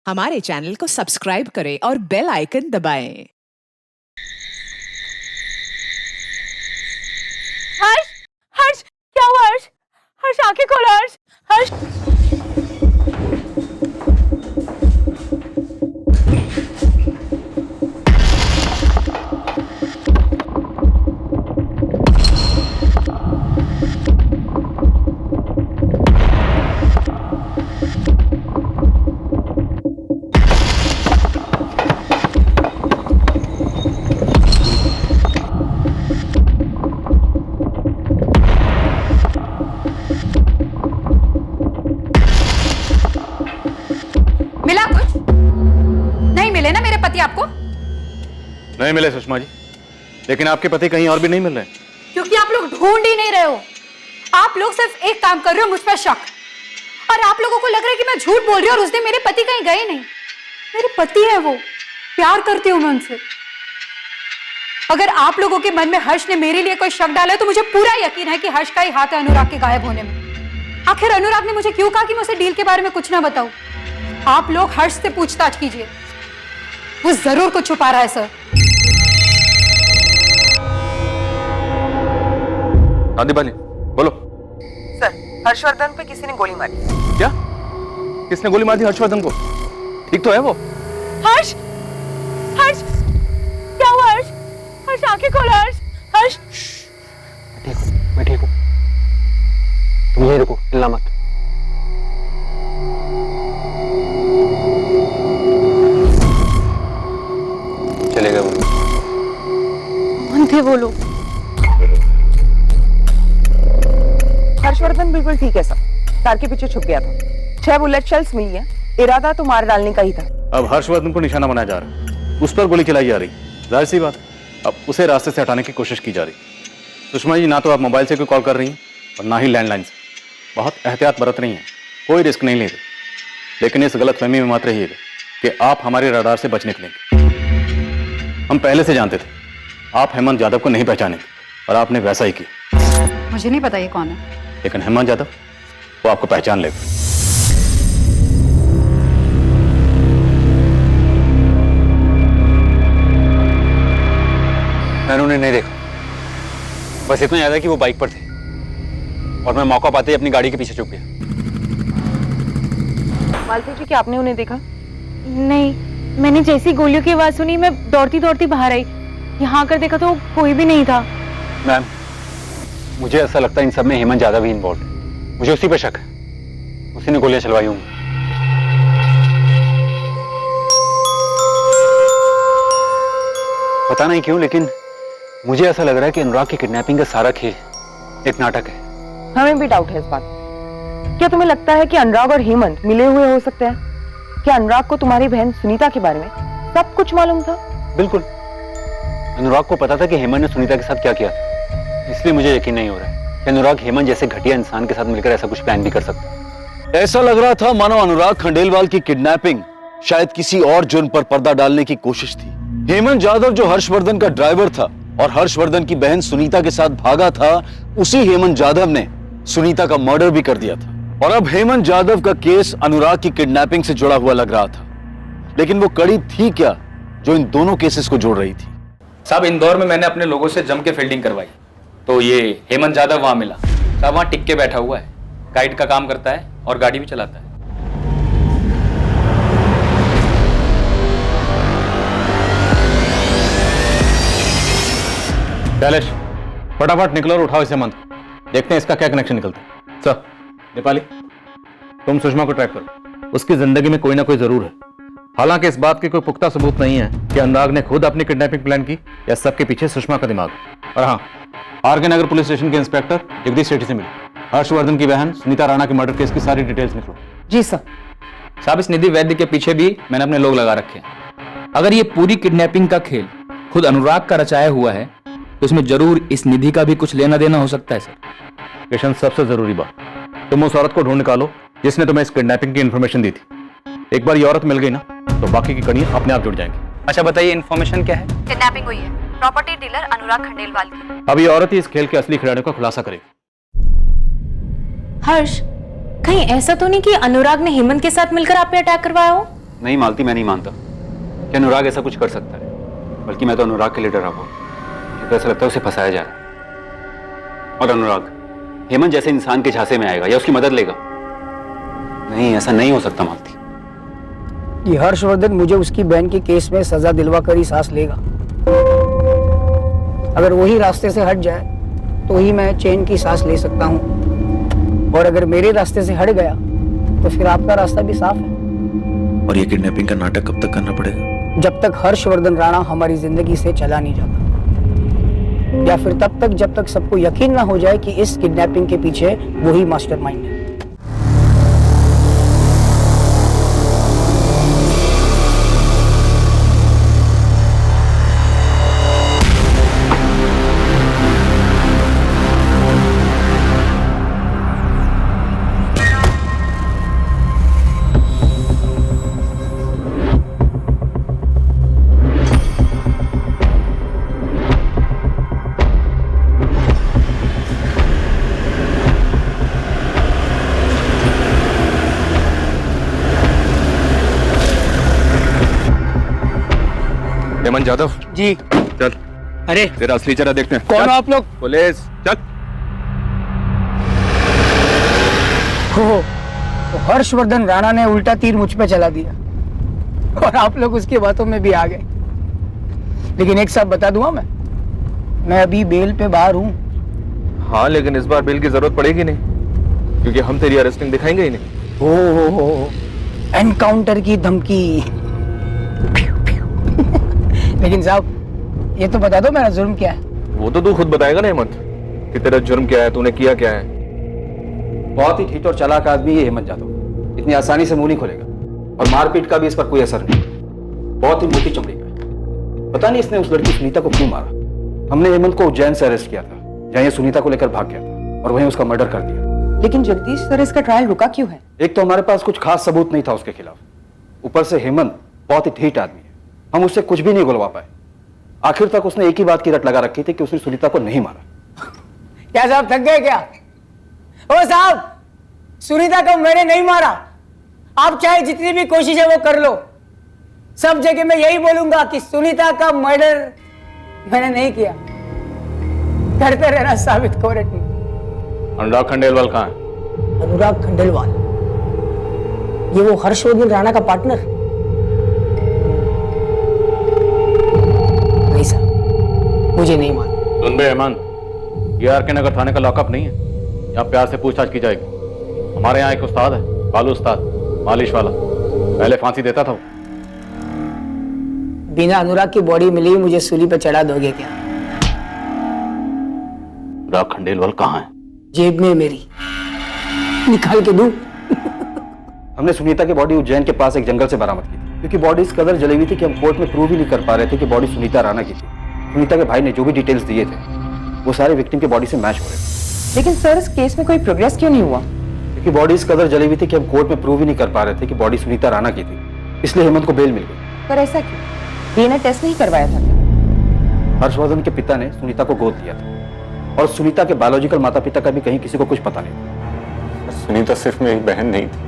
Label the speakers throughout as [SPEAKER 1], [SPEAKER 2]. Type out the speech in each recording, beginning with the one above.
[SPEAKER 1] हमारे चैनल को सब्सक्राइब करें और बेल आइकन दबाएं।
[SPEAKER 2] हर्ष, हर्ष, क्या हुआ हर्ष? हर्ष आंखें खोलो हर्ष, हर्ष। मिला कुछ? नहीं मिले ना मेरे पति आपको?
[SPEAKER 3] नहीं मिले सुषमा जी, लेकिन आपके पति कहीं और भी नहीं मिल रहे।
[SPEAKER 2] क्योंकि आप लोग ढूंढ ही नहीं रहे हो। आप लोग सिर्फ एक काम कर रहे हो, मुझ पर शक। और आप लोगों को लग रहा है कि मैं झूठ बोल रही हूँ और उस दिन मेरे पति कहीं गए नहीं। मेरे पति है वो, प्यार करती हूँ मैं उनसे। अगर आप लोगों के मन में हर्ष ने मेरे लिए कोई शक डाला है तो मुझे पूरा यकीन है कि हर्ष का ही हाथ है अनुराग के गायब होने में। आखिर अनुराग ने मुझे क्यों कहा कि मैं उसे डील के बारे में कुछ ना बताऊं? आप लोग हर्ष से पूछताछ कीजिए, वो जरूर कुछ छुपा रहा है सर।
[SPEAKER 3] हाँ दीपाली, बोलो।
[SPEAKER 4] सर, हर्षवर्धन पे किसी ने गोली मारी।
[SPEAKER 3] क्या? किसने गोली मारी थी हर्षवर्धन को? ठीक तो है वो?
[SPEAKER 2] हर्ष, हर्ष, क्या हुआ हर्ष? हर्ष आंखें खोलो हर्ष, हर्ष।
[SPEAKER 5] मैं ठीक हूँ। तुम यहीं रुको, हिलना मत। चलेगा वो?
[SPEAKER 2] कौन थे वो लोग?
[SPEAKER 4] हर्षवर्धन बिल्कुल ठीक है सर, कार के पीछे छुप गया था। 6 बुलेट शेल्स मिली है, इरादा तो मार डालने का ही था।
[SPEAKER 3] अब हर्षवर्धन को निशाना बनाया जा रहा है, उस पर गोली चलाई जा रही। जाहिर सी बात, अब उसे रास्ते से हटाने की कोशिश की जा रही। सुषमा जी, ना तो आप मोबाइल से कोई कॉल कर रही हैं और ना ही लैंडलाइन से। बहुत एहतियात बरत रही हैं, कोई रिस्क नहीं ले रही। लेकिन इस गलतफहमी में मत रहिएगा कि आप हमारे रडार से बच निकलेंगे। हम पहले से जानते थे आप हेमंत यादव को नहीं पहचानेंगे और आपने वैसा ही किया।
[SPEAKER 2] मुझे नहीं पता ये कौन है।
[SPEAKER 3] लेकिन हेमंत यादव वो आपको पहचान लेगा।
[SPEAKER 5] मैंने उन्हें नहीं देखा, बस इतना याद है कि वो बाइक पर थे और मैं मौका पाते ही अपनी गाड़ी के पीछे छुप गया।
[SPEAKER 4] मालती जी, क्या आपने उन्हें देखा?
[SPEAKER 2] नहीं, मैंने जैसी गोलियों की आवाज सुनी मैं दौड़ती दौड़ती बाहर आई। यहाँ आकर देखा तो कोई भी नहीं था।
[SPEAKER 5] मैम, मुझे ऐसा लगता है इन सब में हेमंत यादव भी इन्वॉल्व है। मुझे उसी पर शक है, उसी ने गोलियां चलवाई होंगी। पता नहीं क्यों, लेकिन मुझे ऐसा लग रहा है कि अनुराग की किडनैपिंग का सारा खेल एक नाटक है।
[SPEAKER 4] हमें भी डाउट है इस बात। क्या तुम्हें लगता है कि अनुराग और हेमंत मिले हुए हो सकते हैं? क्या अनुराग को तुम्हारी बहन सुनीता के बारे में सब कुछ मालूम था?
[SPEAKER 5] बिल्कुल, अनुराग को पता था कि हेमंत ने सुनीता के साथ क्या किया था। इसलिए मुझे यकीन नहीं हो रहा है कि अनुराग हेमंत जैसे घटिया इंसान के साथ मिलकर ऐसा कुछ प्लान भी कर सकता है।
[SPEAKER 6] ऐसा लग रहा था मानो अनुराग खंडेलवाल की किडनैपिंग शायद किसी और जुर्म पर पर्दा डालने की कोशिश थी। हेमंत यादव जो हर्षवर्धन का ड्राइवर था और हर्षवर्धन की बहन सुनीता के साथ भागा था, उसी हेमंत यादव ने सुनीता का मर्डर भी कर दिया था। और अब हेमंत यादव का केस अनुराग की किडनैपिंग से जुड़ा हुआ लग रहा था। लेकिन वो कड़ी थी क्या जो इन दोनों केसेस को जोड़ रही थी?
[SPEAKER 7] साहब, इंदौर में मैंने अपने लोगों से जम के फील्डिंग करवाई तो ये हेमंत यादव वहां मिला। साहब, वहां टिक के बैठा हुआ है, गाइड का काम करता है और गाड़ी भी चलाता है।
[SPEAKER 3] शैलेश, फटाफट निकलो और उठाओ इस हेमंत को। देखते हैं इसका क्या कनेक्शन निकलता है। सर नेपाली, तुम सुषमा को ट्रैक करो। उसकी जिंदगी में कोई ना कोई जरूर है। हालांकि इस बात की कोई पुख्ता सबूत नहीं है कि अनुराग ने खुद अपनी किडनैपिंग प्लान की या सबके पीछे सुषमा का दिमाग। और हाँ, आरके नगर पुलिस स्टेशन के इंस्पेक्टर जगदीश सेठी से मिले। हर्षवर्धन की बहन सुनीता राणा के मर्डर केस की सारी डिटेल्स निकलो।
[SPEAKER 4] जी सर।
[SPEAKER 7] साहब, इस निधि वैद्य के पीछे भी मैंने अपने लोग लगा रखे हैं। अगर ये पूरी किडनैपिंग का खेल खुद अनुराग का रचाया हुआ है तो इसमें जरूर इस निधि का भी कुछ लेना देना हो सकता है सर।
[SPEAKER 3] किशन, सबसे जरूरी बात, तुम उस औरत को ढूंढ निकालो जिसने तुम्हें इस किडनैपिंग की इन्फॉर्मेशन दी थी। एक बार ये औरत मिल गई ना तो बाकी की कड़ियां अपने आप जुड़ जाएंगी।
[SPEAKER 7] अच्छा बताइए, इन्फॉर्मेशन क्या है?
[SPEAKER 2] किडनैपिंग हुई है प्रॉपर्टी डीलर अनुराग खंडेलवाल की।
[SPEAKER 3] अब ये औरत ही इस खेल के असली खिलाड़ियों का खुलासा करेगी।
[SPEAKER 2] हर्ष, कहीं ऐसा तो नहीं कि अनुराग ने हेमंत के साथ मिलकर आप पे अटैक करवाया हो?
[SPEAKER 5] नहीं मालती, मैं नहीं मानता कि अनुराग ऐसा कुछ कर सकता है। बल्कि मैं तो अनुराग के लिए डरा हुआ। मुझे तो ऐसा लगता है उसे फंसाया जा रहा है। और अनुराग हेमंत जैसे इंसान के झांसे में आएगा या उसकी मदद लेगा? नहीं, ऐसा नहीं हो सकता मालती।
[SPEAKER 8] ये हर्षवर्धन मुझे उसकी बहन के केस में सजा दिलवा कर ही सांस लेगा। अगर वही रास्ते से हट जाए तो ही मैं चैन की सांस ले सकता हूँ, और अगर मेरे रास्ते से हट गया तो फिर आपका रास्ता भी साफ है।
[SPEAKER 6] और ये किडनैपिंग का नाटक कब तक करना पड़ेगा?
[SPEAKER 8] जब तक हर्षवर्धन राणा हमारी जिंदगी से चला नहीं जाता, या फिर तब तक जब तक सबको यकीन ना हो जाए कि इस किडनैपिंग के पीछे वही मास्टरमाइंड है।
[SPEAKER 3] हेमंत जादव,
[SPEAKER 8] जी।
[SPEAKER 3] चल
[SPEAKER 8] अरे
[SPEAKER 3] तेरा असली चेहरा देखते हैं।
[SPEAKER 8] कौन
[SPEAKER 3] चल,
[SPEAKER 8] हो आप लोग?
[SPEAKER 3] पुलिस, चल।
[SPEAKER 8] हो, तो हर्षवर्धन राणा ने उल्टा तीर मुझ पे चला दिया और आप लोग उसकी बातों में भी आ गए। लेकिन एक साथ बता दूंगा, मैं अभी बेल पे बाहर हूँ।
[SPEAKER 9] हाँ, लेकिन इस बार बिल की जरूरत पड़ेगी नहीं, क्योंकि हम तेरी अरेस्टिंग दिखाएंगे ही नहीं।
[SPEAKER 8] हो, एनकाउंटर की धमकी। लेकिन साहब ये तो बता दो मेरा जुर्म क्या है।
[SPEAKER 9] वो तो तू खुद बताएगा ना हेमंत, कि तेरा जुर्म क्या है, तूने किया क्या है।
[SPEAKER 10] बहुत ही ठीक और चालाक आदमी है हेमंत जादव। इतनी आसानी से मुंह नहीं खोलेगा, और मारपीट का भी इस पर कोई असर नहीं। बहुत ही मोटी चमड़ी का है। पता नहीं इसने उस लड़की सुनीता को क्यों मारा। हमने हेमंत को उज्जैन से अरेस्ट किया था, जहां ये सुनीता को लेकर भाग गया था, और वहीं उसका मर्डर कर दिया।
[SPEAKER 4] लेकिन जगदीश सर, इसका ट्रायल रुका क्यों है?
[SPEAKER 10] एक तो हमारे पास कुछ खास सबूत नहीं था उसके खिलाफ, ऊपर से हेमंत बहुत ही ठीठ आदमी है। हम उससे कुछ भी नहीं बुलवा पाए। आखिर तक उसने एक ही बात की रट लगा रखी थी कि उसने सुनीता को नहीं मारा।
[SPEAKER 8] क्या साहब थक गए क्या? ओ साहब, सुनीता को मैंने नहीं मारा। आप चाहे जितनी भी कोशिश है वो कर लो, सब जगह मैं यही बोलूंगा कि सुनीता का मर्डर मैंने नहीं किया। करते रहना साबित कोर्ट में।
[SPEAKER 3] अनुराग खंडेलवाल कहाँ है?
[SPEAKER 8] अनुराग खंडेलवाल, ये वो हर्षवर्धन राणा का पार्टनर? नहीं सर, मुझे नहीं मालूम।
[SPEAKER 3] सुन बे हेमंत, ये आर के नगर थाने का लॉकअप नहीं है। यहाँ प्यार से पूछताछ की जाएगी। हमारे यहाँ एक उस्ताद है, बालू उस्ताद, मालिश वाला, पहले फांसी देता था वो।
[SPEAKER 8] बिना अनुराग की बॉडी मिली मुझे सूली पे चढ़ा दोगे क्या?
[SPEAKER 3] अनुराग खंडेलवाल कहाँ है?
[SPEAKER 8] जेब में मेरी, निकाल के दूं?
[SPEAKER 10] हमने सुनीता की बॉडी उज्जैन के पास एक जंगल से बरामद की थी, क्योंकि बॉडी इस कदर जली हुई थी कि हम कोर्ट में प्रूव ही नहीं कर पा रहे थे कि बॉडी सुनीता राणा की थी। सुनीता के भाई ने जो भी डिटेल्स दिए थे वो सारे विक्टिम की बॉडी से मैच हो रहे थे।
[SPEAKER 4] लेकिन सर, इस केस में कोई प्रोग्रेस क्यों नहीं हुआ?
[SPEAKER 10] क्योंकि बॉडी इस कदर जली हुई थी कि हम कोर्ट में प्रूव ही नहीं कर पा रहे थे कि बॉडी सुनीता राणा की थी, इसलिए हेमंत को बेल मिल गई।
[SPEAKER 4] पर ऐसा क्यों? डीएनए टेस्ट नहीं करवाया था क्या?
[SPEAKER 10] हर्षवर्धन के पिता ने सुनीता को गोद लिया था, और सुनीता के बायोलॉजिकल माता पिता का भी कहीं किसी को कुछ पता नहीं था।
[SPEAKER 5] सुनीता सिर्फ मेरी बहन नहीं थी,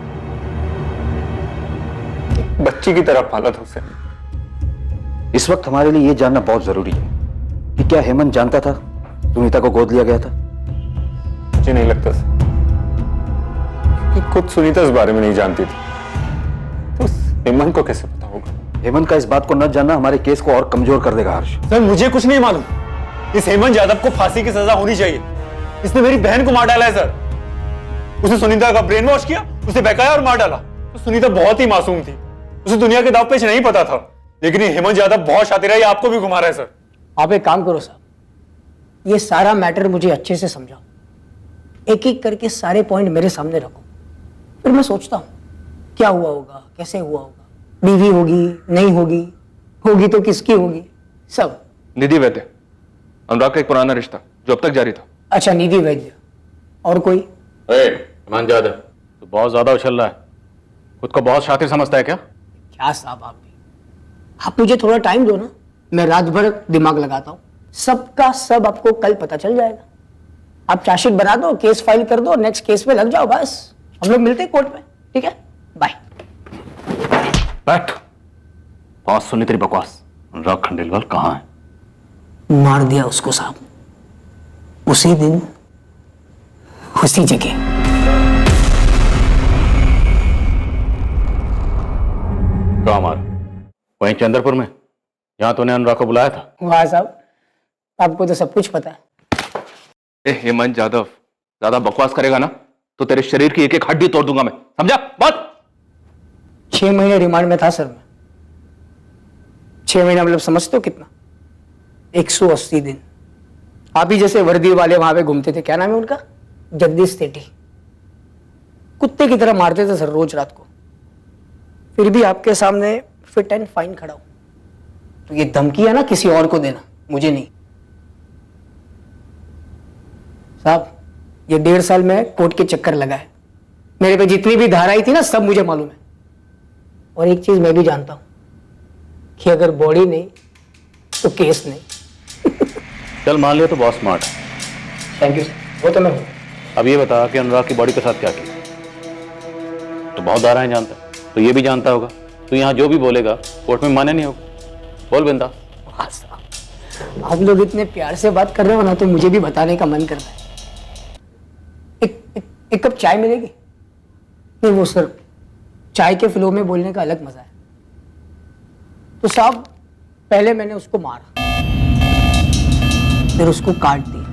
[SPEAKER 5] बच्ची की तरह पाला था उसे।
[SPEAKER 10] इस वक्त हमारे लिए यह जानना बहुत जरूरी है कि क्या हेमंत जानता था सुनीता को गोद लिया गया था?
[SPEAKER 5] मुझे नहीं लगता कि खुद सुनीता इस बारे में नहीं जानती थी, तो हेमंत को कैसे पता होगा?
[SPEAKER 10] हेमंत का इस बात को न जानना हमारे केस को और कमजोर कर देगा हर्ष।
[SPEAKER 5] सर, मुझे कुछ नहीं मालूम। इस हेमंत यादव को फांसी की सजा होनी चाहिए। इसने मेरी बहन को मार डाला है सर। उसने सुनीता का ब्रेन वॉश किया, उसे बहकाया और मार डाला। तो सुनीता बहुत ही मासूम थी, उसे दुनिया के दाव पेच नहीं पता था। लेकिन ये हेमंत यादव बहुत शातिर है, ये आपको भी घुमा रहा है सर।
[SPEAKER 8] आप एक काम करो साहब, ये सारा मैटर मुझे अच्छे से समझाओ, एक एक करके सारे पॉइंट मेरे सामने रखो, फिर मैं सोचता हूं क्या हुआ होगा, कैसे हुआ होगा, बीवी होगी नहीं होगी, होगी तो किसकी होगी, सब।
[SPEAKER 9] निधि वैद्य, अनुराग का एक पुराना रिश्ता जो अब तक जारी था।
[SPEAKER 8] अच्छा, निधि वैद्य। और कोई?
[SPEAKER 3] हेमंत जादव, तू बहुत ज्यादा उछल रहा है। खुद को बहुत शातिर समझता है क्या?
[SPEAKER 8] क्या साहब आप भी, आप मुझे थोड़ा टाइम दो ना, मैं रात भर दिमाग लगाता हूं, सबका सब आपको कल पता चल जाएगा। आप चार्जशीट बना दो, केस फाइल कर दो, नेक्स्ट केस पे लग जाओ, बस हम लोग मिलते हैं कोर्ट में, ठीक है? बाय।
[SPEAKER 3] बैठ। बहुत सुनी तेरी बकवास। अनुराग खंडेलवाल कहाँ है?
[SPEAKER 8] मार दिया उसको साहब, उसी दिन उसी जगह।
[SPEAKER 3] कहाँ मार? वहीं चंद्रपुर में, जहां तूने अनुराग को बुलाया था?
[SPEAKER 8] वाह साहब, आपको तो सब कुछ पता है।
[SPEAKER 9] ए हेमंत जादव, ज्यादा बकवास करेगा ना तो तेरे शरीर की एक एक हड्डी तोड़ दूंगा मैं, समझा बात?
[SPEAKER 8] 6 महीने रिमांड में था सर मैं। 6 महीना मतलब समझते हो कितना? 180 दिन। आप ही जैसे वर्दी वाले वहां पे घूमते थे, क्या नाम है उनका, जगदीश सेठी, कुत्ते की तरह मारते थे सर रोज रात को। फिर भी आपके सामने फिट एंड फाइन खड़ा हूं। तो ये धमकी है ना किसी और को देना, मुझे नहीं साहब। ये 1.5 साल में कोर्ट के चक्कर लगा है, मेरे पे जितनी भी धाराएं थी ना सब मुझे मालूम है। और एक चीज मैं भी जानता हूं कि अगर बॉडी नहीं तो केस नहीं।
[SPEAKER 3] चल मान लिया तो बहुत स्मार्ट है।
[SPEAKER 8] थैंक यू सर, वो तो मैं हूं।
[SPEAKER 3] अब ये बता कि अनुराग की बॉडी के साथ क्या किया? तो बहुत धाराएं जानता है, तो ये भी जानता होगा। तो यहाँ जो भी बोलेगा कोर्ट में माने नहीं होगा। बोल बिंदा।
[SPEAKER 8] वाह साहब, आप लोग इतने प्यार से बात कर रहे हो ना तो मुझे भी बताने का मन कर रहा है। एक कप चाय मिलेगी? नहीं वो सर, चाय के फ्लो में बोलने का अलग मजा है। तो साहब पहले मैंने उसको मारा, फिर उसको काट दिया।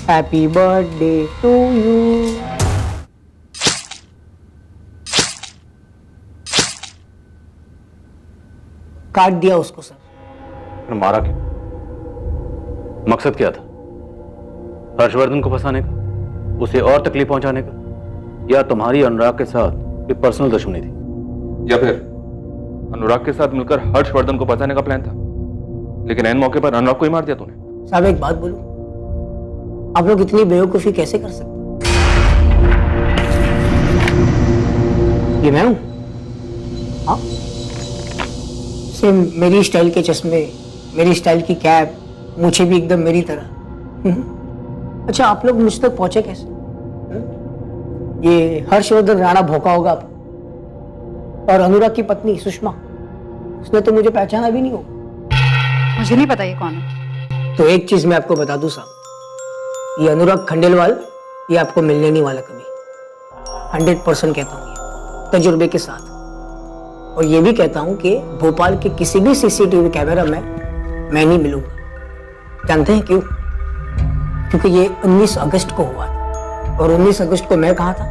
[SPEAKER 8] Happy birthday to you. काट दिया उसको सर।
[SPEAKER 3] फिर मारा क्यों? मकसद क्या था? हर्षवर्धन को फंसाने का, उसे और तकलीफ पहुंचाने का, या तुम्हारी अनुराग के साथ कोई पर्सनल दुश्मनी थी?
[SPEAKER 9] या फिर अनुराग के साथ मिलकर हर्षवर्धन को बचाने का प्लान था, लेकिन ऐन मौके पर अनुराग को ही मार दिया तूने।
[SPEAKER 8] साहब एक बात बोलूं, आप लोग इतनी बेवकूफी कैसे कर सकते? ये मैं हूं? हाँ, सेम मेरी स्टाइल के चश्मे, मेरी स्टाइल की कैप, मुझे भी एकदम मेरी तरह। अच्छा आप लोग मुझ तक पहुंचे कैसे? ये हर्षवर्धन राणा भौंका होगा आप, और अनुराग की पत्नी सुषमा, उसने तो मुझे पहचाना भी नहीं होगा।
[SPEAKER 2] मुझे नहीं पता ये कौन है।
[SPEAKER 8] तो एक चीज मैं आपको बता दूं साहब, ये अनुराग खंडेलवाल ये आपको मिलने नहीं वाला कभी। 100% कहता हूँ ये तजुर्बे के साथ। और ये भी कहता हूँ कि भोपाल के किसी भी सीसीटीवी कैमरा में मैं नहीं मिलूंगा। जानते हैं क्यों? क्योंकि ये 19 अगस्त को हुआ था, और 19 अगस्त को मैं कहाँ था?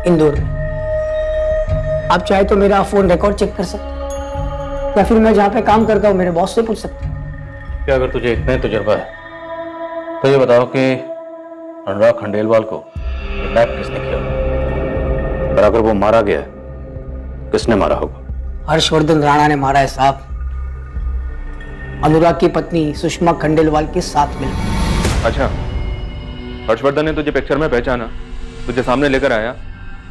[SPEAKER 8] इंदौर में। आप चाहे तो मेरा फोन रिकॉर्ड चेक कर सकते हैं, या फिर मैं जहाँ पे काम करता हूँ मेरे बॉस से पूछ सकते हैं।
[SPEAKER 3] क्या अगर तुझे इतना ही तजुर्बा है तो ये बताओ कि अनुराग खंडेलवाल को किडनैप किसने किया? और अगर वो मारा गया है, किसने मारा होगा?
[SPEAKER 8] हर्षवर्धन राणा ने मारा है साहब, अनुराग की पत्नी सुषमा खंडेलवाल के साथ मिलकर।
[SPEAKER 9] अच्छा, हर्षवर्धन ने तुझे पिक्चर में पहचाना, तुझे सामने लेकर आया,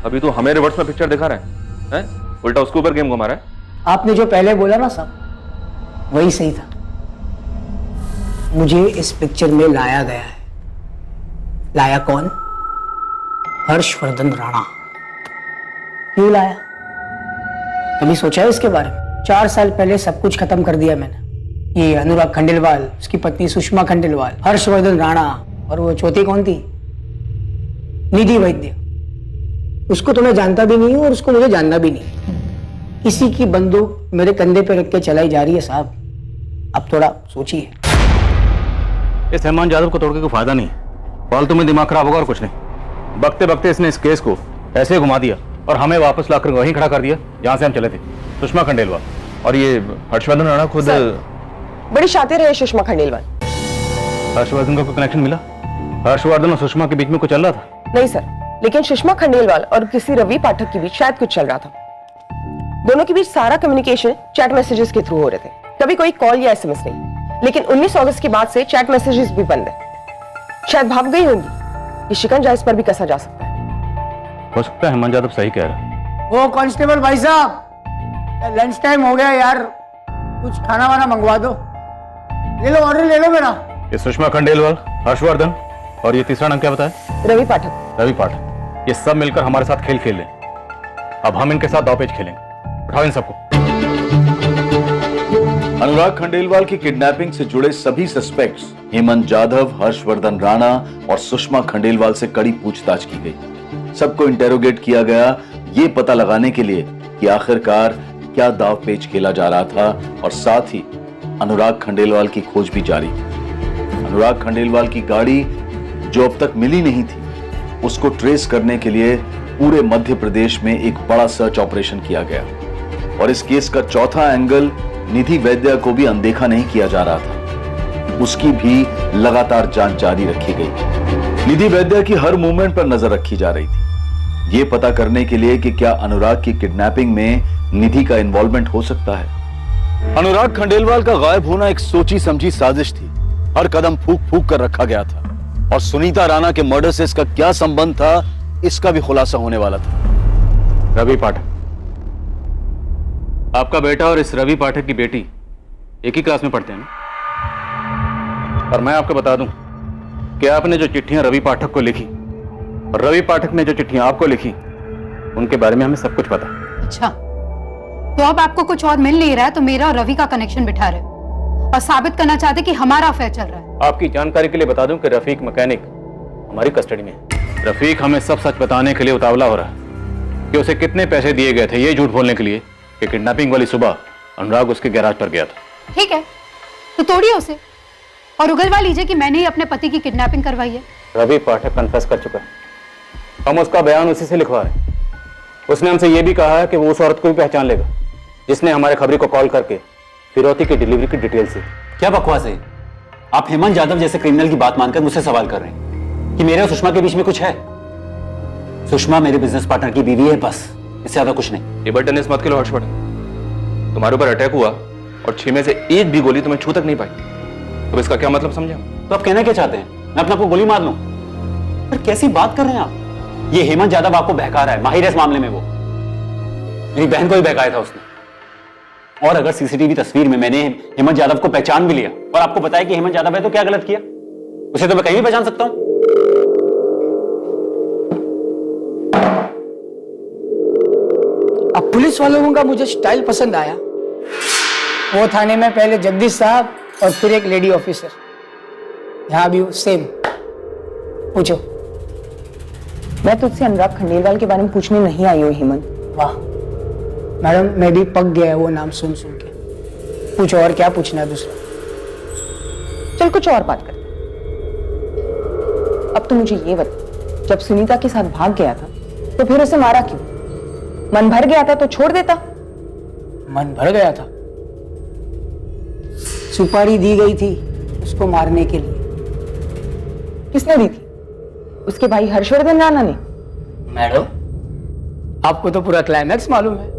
[SPEAKER 9] अभी तू हमें रिवर्स में पिक्चर दिखा रहा है? उल्टा उसके ऊपर गेम घुमा रहा है।
[SPEAKER 8] आपने जो पहले बोला ना साहब, वही सही था। मुझे इस पिक्चर में लाया गया है। लाया कौन? हर्षवर्धन राणा। क्यों लाया? कभी सोचा है इसके बारे में? 4 साल पहले सब कुछ खत्म कर दिया मैंने। ये अनुराग खंडेलवाल, उसकी पत्नी सुषमा खंडेलवाल, हर्षवर्धन राणा, और वो चौथी कौन थी? निधि वैद्य। उसको तो मैं जानता भी नहीं हूं और उसको मुझे जानना भी नहीं। किसी की बंदूक मेरे कंधे पे रख के चलाई जा रही है साहब। अब थोड़ा सोचिए।
[SPEAKER 3] इस हेमंत यादव को तोड़ के कोई फायदा नहीं, फालतू में दिमाग खराब होगा और कुछ नहीं। बकते बकते इसने इस केस को ऐसे घुमा दिया और हमें वापस लाकर वहीं खड़ा कर दिया जहां से हम चले थे। सुषमा खंडेलवाल
[SPEAKER 9] और ये हर्षवर्धन राणा खुद
[SPEAKER 4] बड़ी शातिर है सुषमा खंडेलवाल।
[SPEAKER 3] हर्षवर्धन का कोई कनेक्शन मिला? हर्षवर्धन और सुषमा के बीच में कुछ चल रहा था?
[SPEAKER 4] नहीं सर, लेकिन सुषमा खंडेलवाल और किसी रवि पाठक के बीच शायद कुछ चल रहा था। दोनों के बीच सारा कम्युनिकेशन चैट मैसेजेस के थ्रू हो रहे थे, कभी कोई कॉल या एसएमएस नहीं। लेकिन 19 अगस्त के बाद से चैट मैसेजेस भी बंद है। शायद भाग गई होंगी। ये शिकंजा इस पर भी कसा जा सकता है।
[SPEAKER 3] हो सकता है हेमंत यादव सही कह रहा है।
[SPEAKER 8] ओ कांस्टेबल भाई साहब, लंच टाइम हो गया यार, कुछ खाना वाना मंगवा दो। ले लो, ऑर्डर ले लो मेरा।
[SPEAKER 3] ये सुषमा खंडेलवाल, हर्षवर्धन और ये तीसरा नाम क्या बताया?
[SPEAKER 4] रवि पाठक।
[SPEAKER 3] रवि पाठक। ये सब मिलकर हमारे साथ खेल खेल रहे हैं। अब हम इनके साथ दांव पेच खेलेंगे। उठाओ इन सबको।
[SPEAKER 6] अनुराग खंडेलवाल की किडनैपिंग से जुड़े सभी सस्पेक्ट्स हेमंत जाधव, हर्षवर्धन राणा और सुषमा खंडेलवाल से कड़ी पूछताछ की गई। सबको इंटेरोगेट किया गया ये पता लगाने के लिए कि आखिरकार क्या दाव पेच खेला जा रहा था, और साथ ही अनुराग खंडेलवाल की खोज भी जारी थी। अनुराग खंडेलवाल की गाड़ी जो अब तक मिली नहीं थी, उसको ट्रेस करने के लिए पूरे मध्य प्रदेश में एक बड़ा सर्च ऑपरेशन किया गया, और इस केस का चौथा एंगल निधि वैद्य को भी अनदेखा नहीं किया जा रहा था। उसकी भी लगातार जांच जारी रखी गई। निधि वैद्य की हर मूवमेंट पर नजर रखी जा रही थी, यह पता करने के लिए कि क्या अनुराग की किडनैपिंग में निधि का इन्वॉल्वमेंट हो सकता है। अनुराग खंडेलवाल का गायब होना एक सोची समझी साजिश थी। हर कदम फूक फूक कर रखा गया था, और सुनीता राणा के मर्डर से इसका क्या संबंध था, इसका भी खुलासा होने वाला था।
[SPEAKER 3] रवि पाठक, आपका बेटा और इस रवि पाठक की बेटी एक ही क्लास में पढ़ते हैं ना? और मैं आपको बता दूं कि आपने जो चिट्ठियां रवि पाठक को लिखी और रवि पाठक ने जो चिट्ठियां आपको लिखी, उनके बारे में हमें सब कुछ पता है।
[SPEAKER 2] अच्छा, तो अब आपको कुछ और मिल नहीं रहा है तो मेरा और रवि का कनेक्शन बिठा रहे हो और साबित करना चाहते कि हमारा अफेयर चल रहा है।
[SPEAKER 3] आपकी जानकारी के लिए बता दूं कि रफीक मैकेनिक हमारी कस्टडी में है। रफीक हमें सब सच बताने के लिए उतावला हो रहा है कि उसे कितने पैसे दिए गए थे ये झूठ बोलने के लिए कि किडनैपिंग वाली सुबह अनुराग उसके गैराज पर गया था।
[SPEAKER 2] ठीक है, तो तोड़िए उसे और उगलवा लीजिए कि मैंने ही अपने पति की किडनैपिंग करवाई है।
[SPEAKER 3] रवि पाठक कन्फेस कर चुका है, हम उसका बयान उसी से लिखवा रहे हैं। उसने हमसे यह भी कहा है कि वो उस औरत को भी पहचान लेगा जिसने हमारे खबरी को कॉल करके फिरौती की डिलीवरी की डिटेल से।
[SPEAKER 5] क्या बकवास है? आप हेमंत जाधव जैसे क्रिमिनल की बात मानकर मुझसे सवाल कर रहे हैं कि मेरे और सुषमा के बीच में कुछ है। सुषमा मेरे बिजनेस पार्टनर की बीवी है, बस, इससे ज्यादा कुछ नहीं।
[SPEAKER 9] ये बटन मत खेलो हर्षवर्धन, तुम्हारे ऊपर अटैक हुआ और 6 में से एक भी गोली तुम्हें छू तक नहीं पाई, तो इसका क्या मतलब समझे?
[SPEAKER 5] तो आप कहना क्या चाहते हैं? मैं अपने आप को गोली मार लूं? पर कैसी बात कर रहे हैं आप? ये हेमंत जाधव आपको बहका रहा है, माहिर है इस मामले में। वो मेरी बहन को भी बहकाया था उसने। और अगर सीसीटीवी तस्वीर में मैंने हेमंत जाधव को पहचान भी लिया और आपको बताया कि हेमंत जाधव है, तो क्या गलत किया? उसे तो मैं कहीं भी पहचान सकता हूं।
[SPEAKER 8] अब पुलिस वालों का मुझे स्टाइल पसंद आया। वो थाने में पहले जगदीश साहब और फिर एक लेडी ऑफिसर, यहां भी सेम। पूछो।
[SPEAKER 4] मैं तुझसे अनुराग खंडेलवाल के बारे में पूछने नहीं आई हूँ हेमंत।
[SPEAKER 8] वाह मैडम, मैं भी पक गया है वो नाम सुन सुन के। पूछो, और क्या पूछना है दूसरा?
[SPEAKER 4] चल कुछ और बात करते। अब तो मुझे ये बता, जब सुनीता के साथ भाग गया था तो फिर उसे मारा क्यों? मन भर गया था तो छोड़ देता।
[SPEAKER 8] मन भर गया था, सुपारी दी गई थी उसको मारने के लिए।
[SPEAKER 4] किसने दी थी? उसके भाई हर्षवर्धन राणा ने।
[SPEAKER 8] मैडम, आपको तो पूरा क्लाइमैक्स मालूम है,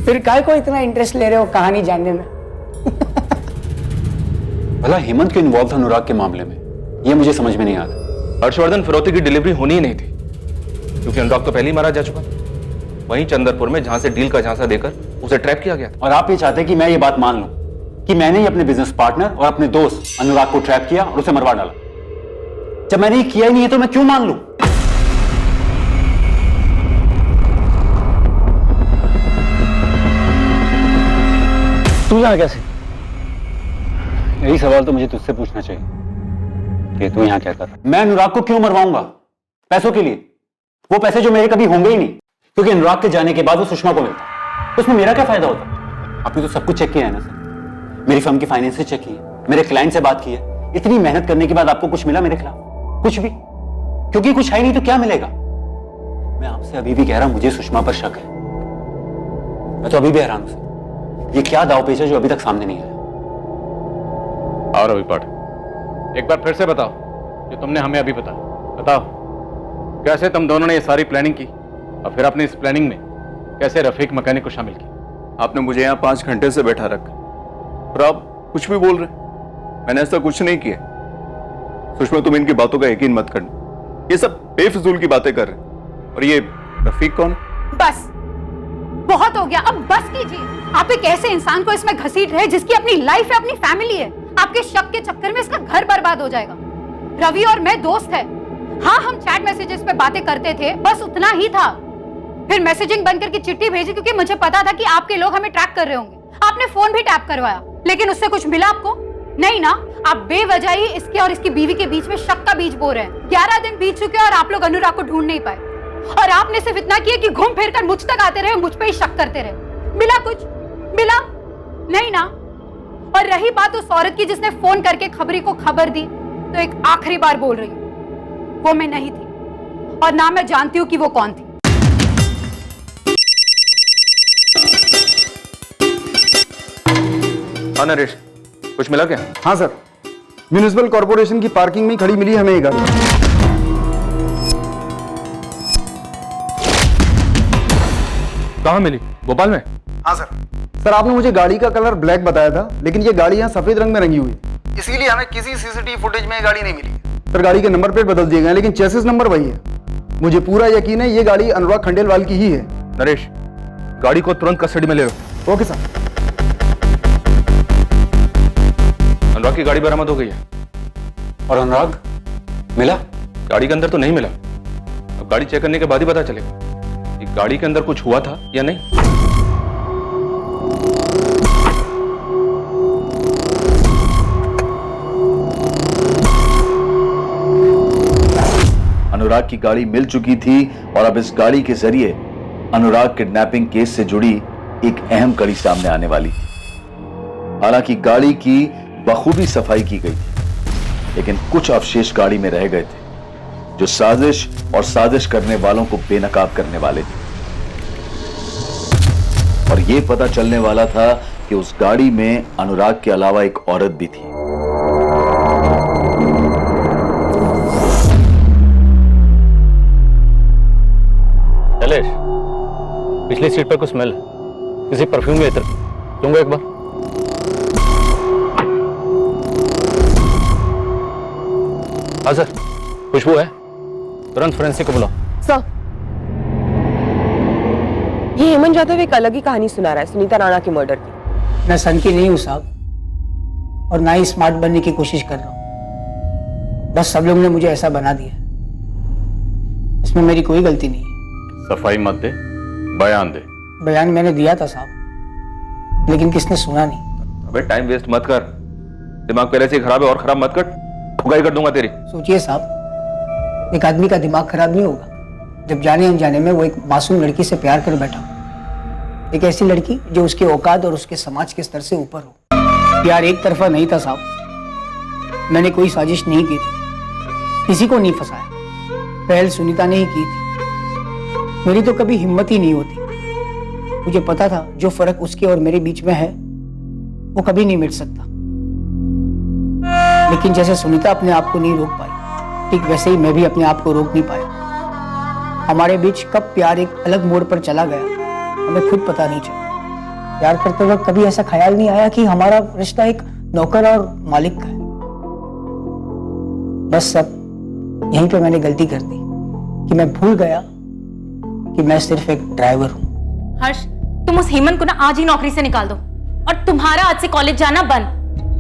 [SPEAKER 8] फिर काय को इतना इंटरेस्ट ले रहे हो कहानी जानने में?
[SPEAKER 5] भला हेमंत क्यों इन्वॉल्व था अनुराग के मामले में, ये मुझे समझ में नहीं आ रहा।
[SPEAKER 9] हर्षवर्धन फिरौती की डिलीवरी होनी ही नहीं थी, क्योंकि अनुराग तो पहले ही मारा जा चुका। वहीं चंदरपुर में जहां से डील का झांसा देकर उसे ट्रैप किया गया था।
[SPEAKER 5] और आप ये चाहते हैं कि मैं ये बात मान लूं कि मैंने ही अपने बिजनेस पार्टनर और अपने दोस्त अनुराग को ट्रैप किया और उसे मरवा डाला? जब मैंने ये किया ही नहीं है तो मैं क्यों मान लूं?
[SPEAKER 10] तू यहाँ कैसे?
[SPEAKER 5] यही सवाल तो मुझे तुझसे पूछना चाहिए कि तू यहाँ क्या कर रहा है? मैं अनुराग को क्यों मरवाऊंगा? पैसों के लिए। वो पैसे जो मेरे कभी होंगे ही नहीं, क्योंकि अनुराग के जाने के बाद वो सुषमा को मिलता, तो उसमें मेरा क्या फायदा होता? आपने तो सब कुछ चेक किया है ना सर, मेरी फर्म की फाइनेंस चेक की है, मेरे क्लाइंट से बात की है। इतनी मेहनत करने के बाद आपको कुछ मिला मेरे खिलाफ? कुछ भी, क्योंकि कुछ है नहीं तो क्या मिलेगा? मैं आपसे अभी भी कह रहा हूं, मुझे सुषमा पर शक है। मैं तो अभी भी हैरान हूं, ये क्या दांवपेच है जो अभी तक सामने नहीं आया?
[SPEAKER 3] और रवि पाठक, एक बार फिर से बताओ जो तुमने हमें अभी बताओ। कैसे तुम दोनों ने ये सारी प्लानिंग की और फिर अपनी इस प्लानिंग में कैसे रफीक मैकेनिक को शामिल किया?
[SPEAKER 11] आपने मुझे यहाँ 5 घंटे से बैठा रखा और आप कुछ भी बोल रहे? मैंने ऐसा कुछ नहीं किया। सुषमा, तुम इनकी बातों का यकीन मत करना, ये सब बेफिजूल की बातें कर रहे। और ये रफीक कौन?
[SPEAKER 2] बस बहुत हो गया, अब बस कीजिए। आप एक ऐसे इंसान को इसमें घसीट रहे जिसकी अपनी लाइफ है, अपनी फैमिली है। आपके शक के चक्कर में इसका घर बर्बाद हो जाएगा। रवि और मैं दोस्त हैं। हाँ, हम चैट मैसेजेस पे बातें करते थे, बस उतना ही था। फिर मैसेजिंग बंद करके चिट्ठी भेजी क्योंकि मुझे पता था कि आपके लोग हमें ट्रैक कर रहे होंगे। आपने फोन भी टैप करवाया, लेकिन उससे कुछ मिला आपको? नहीं ना। आप बेवजह ही इसके और इसकी बीवी के बीच में शक का बीज बो रहे हैं। 11 दिन बीत चुके और आप लोग अनुराग को ढूंढ नहीं पाए, और आपने सिर्फ इतना किया कि घूम फिर कर मुझ तक आते रहे, मुझ पे ही शक करते रहे। मिला कुछ? मिला नहीं ना। और रही बात उस औरत की जिसने फोन करके खबरी को खबर दी, तो एक आखिरी बार बोल रही हूं, वो मैं नहीं थी, और ना मैं जानती हूं कि वो कौन थी।
[SPEAKER 9] हाँ नरेश, कुछ मिला क्या?
[SPEAKER 10] हाँ सर, म्यूनिसिपल कॉर्पोरेशन की पार्किंग में खड़ी मिली हमें ये गाड़ी।
[SPEAKER 9] कहाँ मिली? भोपाल में?
[SPEAKER 10] हाँ सर। सर आपने मुझे गाड़ी का कलर ब्लैक बताया था, लेकिन ये गाड़ी यहाँ सफेद रंग में रंगी हुई है, इसीलिए हमें किसी सीसीटीवी फुटेज में ये गाड़ी नहीं मिली। सर गाड़ी के नंबर प्लेट बदल दिए गए, लेकिन चेसिस नंबर वही है। मुझे पूरा यकीन है ये गाड़ी अनुराग खंडेलवाल की ही है।
[SPEAKER 9] नरेश, गाड़ी को तुरंत कस्टडी में ले लो।
[SPEAKER 10] Okay sir.
[SPEAKER 9] अनुराग की गाड़ी बरामद हो गई है।
[SPEAKER 5] और अनुराग मिला?
[SPEAKER 9] गाड़ी के अंदर तो नहीं मिला, अब गाड़ी चेक करने के बाद ही पता चलेगा कि गाड़ी के अंदर कुछ हुआ था या नहीं।
[SPEAKER 6] अनुराग की गाड़ी मिल चुकी थी और अब इस गाड़ी के जरिए अनुराग किडनैपिंग केस से जुड़ी एक अहम कड़ी सामने आने वाली थी। हालांकि गाड़ी की बखूबी सफाई की गई थी, लेकिन कुछ अवशेष गाड़ी में रह गए थे जो साजिश और साजिश करने वालों को बेनकाब करने वाले थे। और यह पता चलने वाला था कि उस गाड़ी में अनुराग के अलावा एक औरत भी थी।
[SPEAKER 3] शैलेश, पिछली सीट पर कुछ स्मेल है, किसी परफ्यूम के इत्र। दूंगा एक बार। हाँ सर, खुशबू है, तुरंत फोरेंसिक को बुलाओ।
[SPEAKER 4] सर, ये हेमंत यादव एक अलग ही कहानी सुना रहा है सुनीता राणा के मर्डर की।
[SPEAKER 8] मैं सन की नहीं हूं साहब, और ना ही स्मार्ट बनने की कोशिश कर रहा हूं। बस सब लोग ने मुझे ऐसा बना दिया, इसमें मेरी कोई गलती नहीं है।
[SPEAKER 3] सफाई मत दे, बयान दे।
[SPEAKER 8] बयान मैंने दिया था साहब, लेकिन किसने सुना नहीं।
[SPEAKER 9] अबे टाइम वेस्ट मत कर, दिमाग पहले से खराब है और खराब मत कर, ठुकाई कर दूंगा तेरी।
[SPEAKER 8] सोचिए साहब, एक आदमी का दिमाग खराब नहीं होगा जब जाने अनजाने में वो एक मासूम लड़की से प्यार कर बैठा, एक ऐसी लड़की जो उसके औकात और उसके समाज के स्तर से ऊपर हो। प्यार एक तरफा नहीं था साहब, मैंने कोई साजिश नहीं की थी, किसी को नहीं फंसाया। पहल सुनीता ने ही की थी। मेरी तो कभी हिम्मत ही नहीं होती। मुझे पता था जो फर्क उसके और मेरे बीच में है वो कभी नहीं मिट सकता, लेकिन जैसे सुनीता अपने आप को नहीं रोक पाई, ठीक वैसे ही मैं भी अपने आप को रोक नहीं पाया। हमारे बीच कब प्यार एक अलग मोड़ पर चला गया हमें खुद पता नहीं चला। प्यार करते वक्त कभी ऐसा ख्याल नहीं आया कि हमारा रिश्ता एक नौकर और मालिक का है। बस सब यहीं पे मैंने गलती कर दी कि मैं भूल गया कि मैं सिर्फ एक ड्राइवर हूं।
[SPEAKER 12] हर्ष, तुम उस हेमंत को ना आज ही नौकरी से निकाल दो, और तुम्हारा आज से कॉलेज जाना बंद।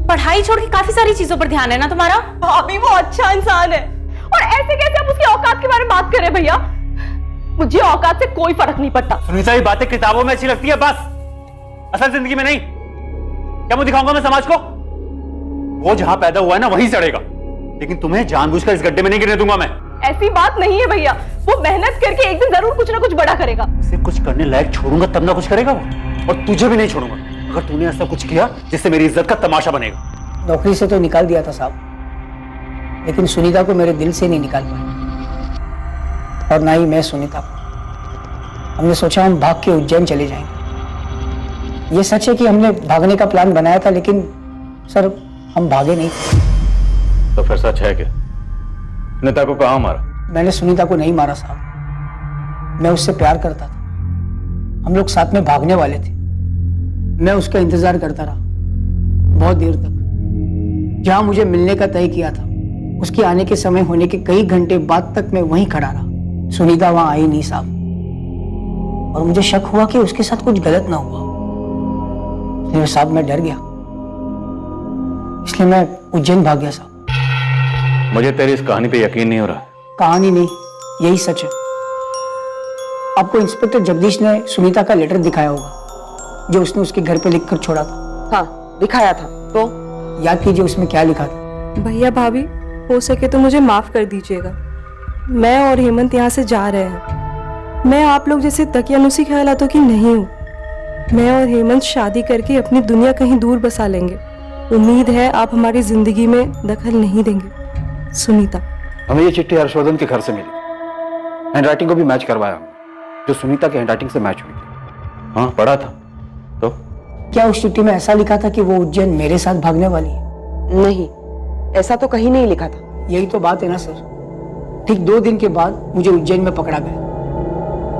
[SPEAKER 12] पढ़ाई छोड़ के काफी सारी चीजों पर ध्यान है ना तुम्हारा।
[SPEAKER 4] भाभी वो अच्छा इंसान है, और ऐसे कैसे आप उसकी औकात के बारे में बात करें भैया? मुझे औकात से कोई फर्क नहीं पड़ता।
[SPEAKER 5] सुनीता, ये बातें किताबों में अच्छी लगती है बस, असल जिंदगी में नहीं। क्या मुझे दिखाऊंगा मैं समाज को? वो जहां पैदा हुआ है ना वहीं सड़ेगा, लेकिन तुम्हें जानबूझकर इस गड्ढे में नहीं गिरने दूंगा मैं।
[SPEAKER 4] ऐसी बात नहीं है भैया, वो मेहनत करके एक दिन जरूर कुछ ना कुछ बड़ा करेगा।
[SPEAKER 5] उसे कुछ करने लायक छोड़ूंगा तब ना कुछ करेगा वो, और तुझे भी नहीं छोड़ूंगा अगर तूने ऐसा कुछ किया जिससे मेरी इज्जत का तमाशा बनेगा।
[SPEAKER 8] नौकरी से तो निकाल दिया था साहब, लेकिन सुनीता को मेरे दिल से नहीं निकाल पाया, और ना ही मैं सुनीता को। हमने सोचा हम भाग के उज्जैन चले जाएंगे। ये सच है कि हमने भागने का प्लान बनाया था, लेकिन सर हम भागे नहीं।
[SPEAKER 3] तो फिर सच है क्या? सुनीता को कहाँ मारा?
[SPEAKER 8] मैंने सुनीता को नहीं मारा साहब, मैं उससे प्यार करता था। हम लोग साथ में भागने वाले थे। मैं उसका इंतजार करता रहा बहुत देर तक। जहां मुझे मिलने का तय किया था उसके आने के समय होने के कई घंटे बाद तक मैं वहीं खड़ा रहा। सुनीता वहां आई नहीं साहब, और मुझे शक हुआ कि उसके साथ कुछ गलत ना हुआ। इसलिए साहब मैं डर गया, इसलिए मैं उज्जैन भाग गया साहब।
[SPEAKER 3] मुझे तेरी इस कहानी पे यकीन नहीं हो रहा।
[SPEAKER 8] कहानी नहीं, यही सच है। आपको इंस्पेक्टर जगदीश ने सुनीता का लेटर दिखाया होगा जो उसने उसके घर पे लिखकर छोड़ा था।
[SPEAKER 4] हाँ दिखाया था। तो
[SPEAKER 8] याद कीजिए उसमें क्या लिखा था।
[SPEAKER 13] भैया भाभी, हो सके तो मुझे माफ कर दीजिएगा। मैं और हेमंत यहाँ से जा रहे हैं। मैं आप लोग जैसे तकियानुसी ख्यालातों की नहीं हूँ। मैं और हेमंत शादी करके अपनी दुनिया कहीं दूर बसा लेंगे। उम्मीद है आप हमारी जिंदगी में दखल नहीं देंगे। सुनीता।
[SPEAKER 10] हमें ये चिट्ठी हर्षवर्धन के घर से मिली। हैंडराइटिंग को भी मैच करवाया हमने, जो सुनीता के हैंडराइटिंग से मैच हुई थी।
[SPEAKER 3] हाँ पढ़ा था। तो
[SPEAKER 8] क्या उस चिट्ठी में ऐसा लिखा था कि वो उज्जैन मेरे साथ भागने वाली है?
[SPEAKER 4] नहीं, ऐसा तो कहीं नहीं लिखा था।
[SPEAKER 8] यही तो बात है ना सर। ठीक 2 दिन के बाद मुझे उज्जैन में पकड़ा गया।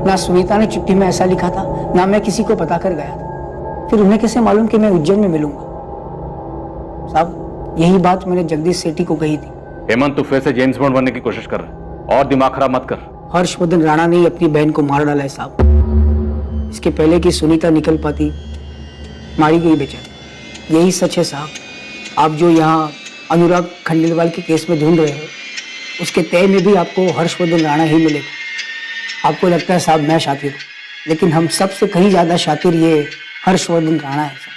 [SPEAKER 8] ना सुनीता ने चिट्ठी में ऐसा लिखा था, ना मैं किसी को बता कर गया था। फिर उन्हें कैसे मालूम कि मैं उज्जैन में मिलूंगा? साहब, यही बात मैंने जगदीश सेठी को कही थी।
[SPEAKER 3] हेमंत, तू फिर से जेम्स बॉन्ड बनने की कोशिश कर रहा है और दिमाग खराब मत कर।
[SPEAKER 8] हर्षवर्धन राणा ने ही अपनी बहन को मार डाला है साहब। इसके पहले कि सुनीता निकल पाती, मारी गई बेचारी। यही सच है साहब। आप जो यहाँ अनुराग खंडेलवाल के केस में ढूंढ रहे हो, उसके तय में भी आपको हर्षवर्धन राणा ही मिलेगा। आपको लगता है साहब मैं शातिर हूँ, लेकिन हम सबसे कहीं ज्यादा शातिर ये हर्षवर्धन राणा है साहब।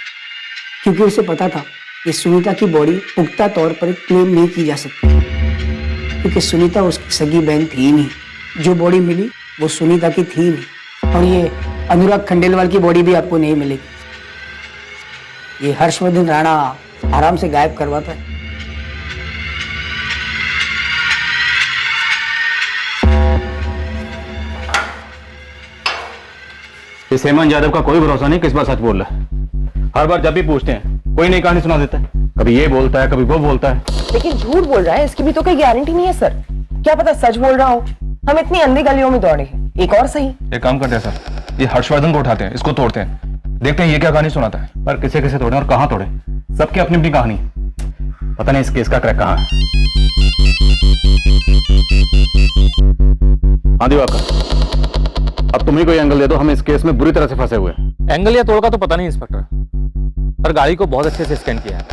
[SPEAKER 8] क्योंकि उसे पता था कि सुनीता की बॉडी पुख्ता तौर पर क्लेम नहीं की जा सकती, क्योंकि सुनीता उसकी सगी बहन थी ही नहीं। जो बॉडी मिली वो सुनीता की थी ही नहीं। और ये अनुराग खंडेलवाल की बॉडी भी आपको नहीं मिलेगी। ये हर्षवर्धन राणा आराम से गायब करवाता है।
[SPEAKER 3] इस हेमंत यादव का कोई भरोसा नहीं किस बार सच बोल रहा है। हर बार जब भी पूछते हैं कोई नई कहानी सुना देता है। कभी ये बोलता है, कभी वो बोलता है।
[SPEAKER 4] लेकिन झूठ बोल रहा है इसकी भी तो कोई गारंटी नहीं है सर। क्या पता सच बोल रहा हो। हम इतनी अंधी गलियों में दौड़े हैं, एक और सही।
[SPEAKER 9] एक काम करते हैं सर, ये हर्षवर्धन को उठाते हैं, इसको तोड़ते हैं, देखते हैं ये क्या कहानी सुनाता है।
[SPEAKER 3] पर किसे किसे तोड़े और कहां तोड़े, सबकी अपनी अपनी कहानी। पता नहीं इस केस का क्रैक कहां है। हाँ दिवाकर, अब तुम ही कोई एंगल दे दो। हम इस केस में बुरी तरह से फंसे हुए हैं।
[SPEAKER 7] एंगल या तोड़ का तो पता नहीं इंस्पेक्टर, पर गाड़ी को बहुत अच्छे से स्कैन किया है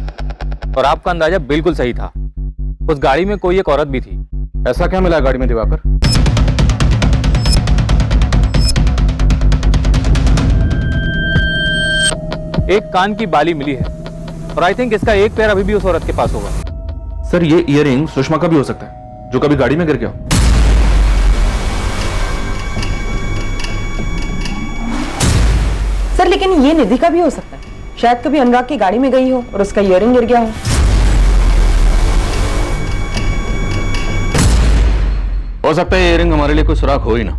[SPEAKER 7] और आपका अंदाजा बिल्कुल सही था। उस गाड़ी में कोई एक औरत भी थी।
[SPEAKER 3] ऐसा क्या मिला गाड़ी में दिवाकर?
[SPEAKER 7] एक कान की बाली मिली है और आई थिंक इसका एक पैर अभी भी उस औरत के पास होगा।
[SPEAKER 9] सर ये ईयररिंग सुषमा का भी हो सकता है, जो कभी गाड़ी में गिर गया हो।
[SPEAKER 4] सर लेकिन ये निधि का भी हो सकता है। शायद कभी अनुराग की गाड़ी में गई हो और उसका ईयररिंग गिर गया हो।
[SPEAKER 3] सकता है ईयररिंग हमारे लिए कोई सुराग हो ही ना,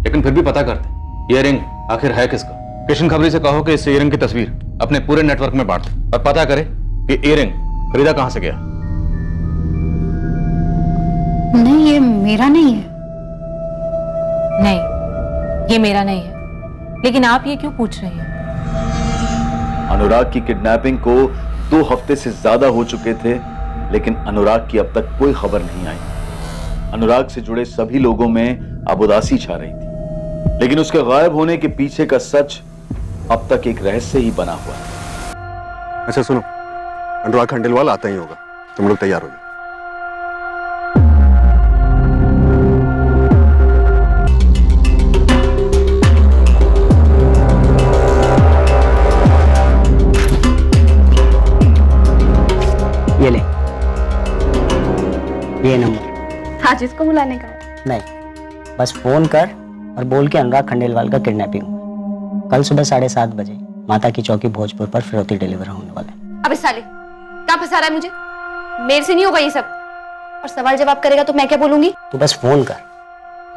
[SPEAKER 3] लेकिन फिर भी पता करते ईयररिंग आखिर है किसका। किशन खबरी से कहो कि इस ईयररिंग की तस्वीर अपने पूरे नेटवर्क में बांट और पता करे कि ईयररिंग खरीदा कहां से गया।
[SPEAKER 2] नहीं, ये मेरा नहीं है।
[SPEAKER 12] नहीं, ये मेरा नहीं है। लेकिन आप ये क्यों पूछ रही हैं?
[SPEAKER 6] अनुराग की किडनैपिंग को 2 हफ्ते से ज्यादा हो चुके थे, लेकिन अनुराग की अब तक कोई खबर नहीं आई। अनुराग से जुड़े सभी लोगों में अब उदासी छा रही थी, लेकिन उसके गायब होने के पीछे का सच अब तक एक रहस्य ही बना हुआ है।
[SPEAKER 11] अच्छा सुनो, अनुराग खंडेलवाल आता ही होगा, तुम लोग तैयार हो जाओ।
[SPEAKER 8] ये ले, ये नंबर।
[SPEAKER 2] आज इसको बुलाने का है?
[SPEAKER 8] नहीं, बस फोन कर और बोल के अनुराग खंडेलवाल का किडनैपिंग हुआ। कल सुबह 7:30 बजे माता की चौकी भोजपुर पर फिरौती डिलीवर होने वाला है।
[SPEAKER 2] अबे साले, क्या फंसा रहा है मुझे? मेरे से नहीं होगा ये सब। और सवाल जवाब करेगा तो मैं क्या बोलूंगी?
[SPEAKER 8] तू बस फोन कर,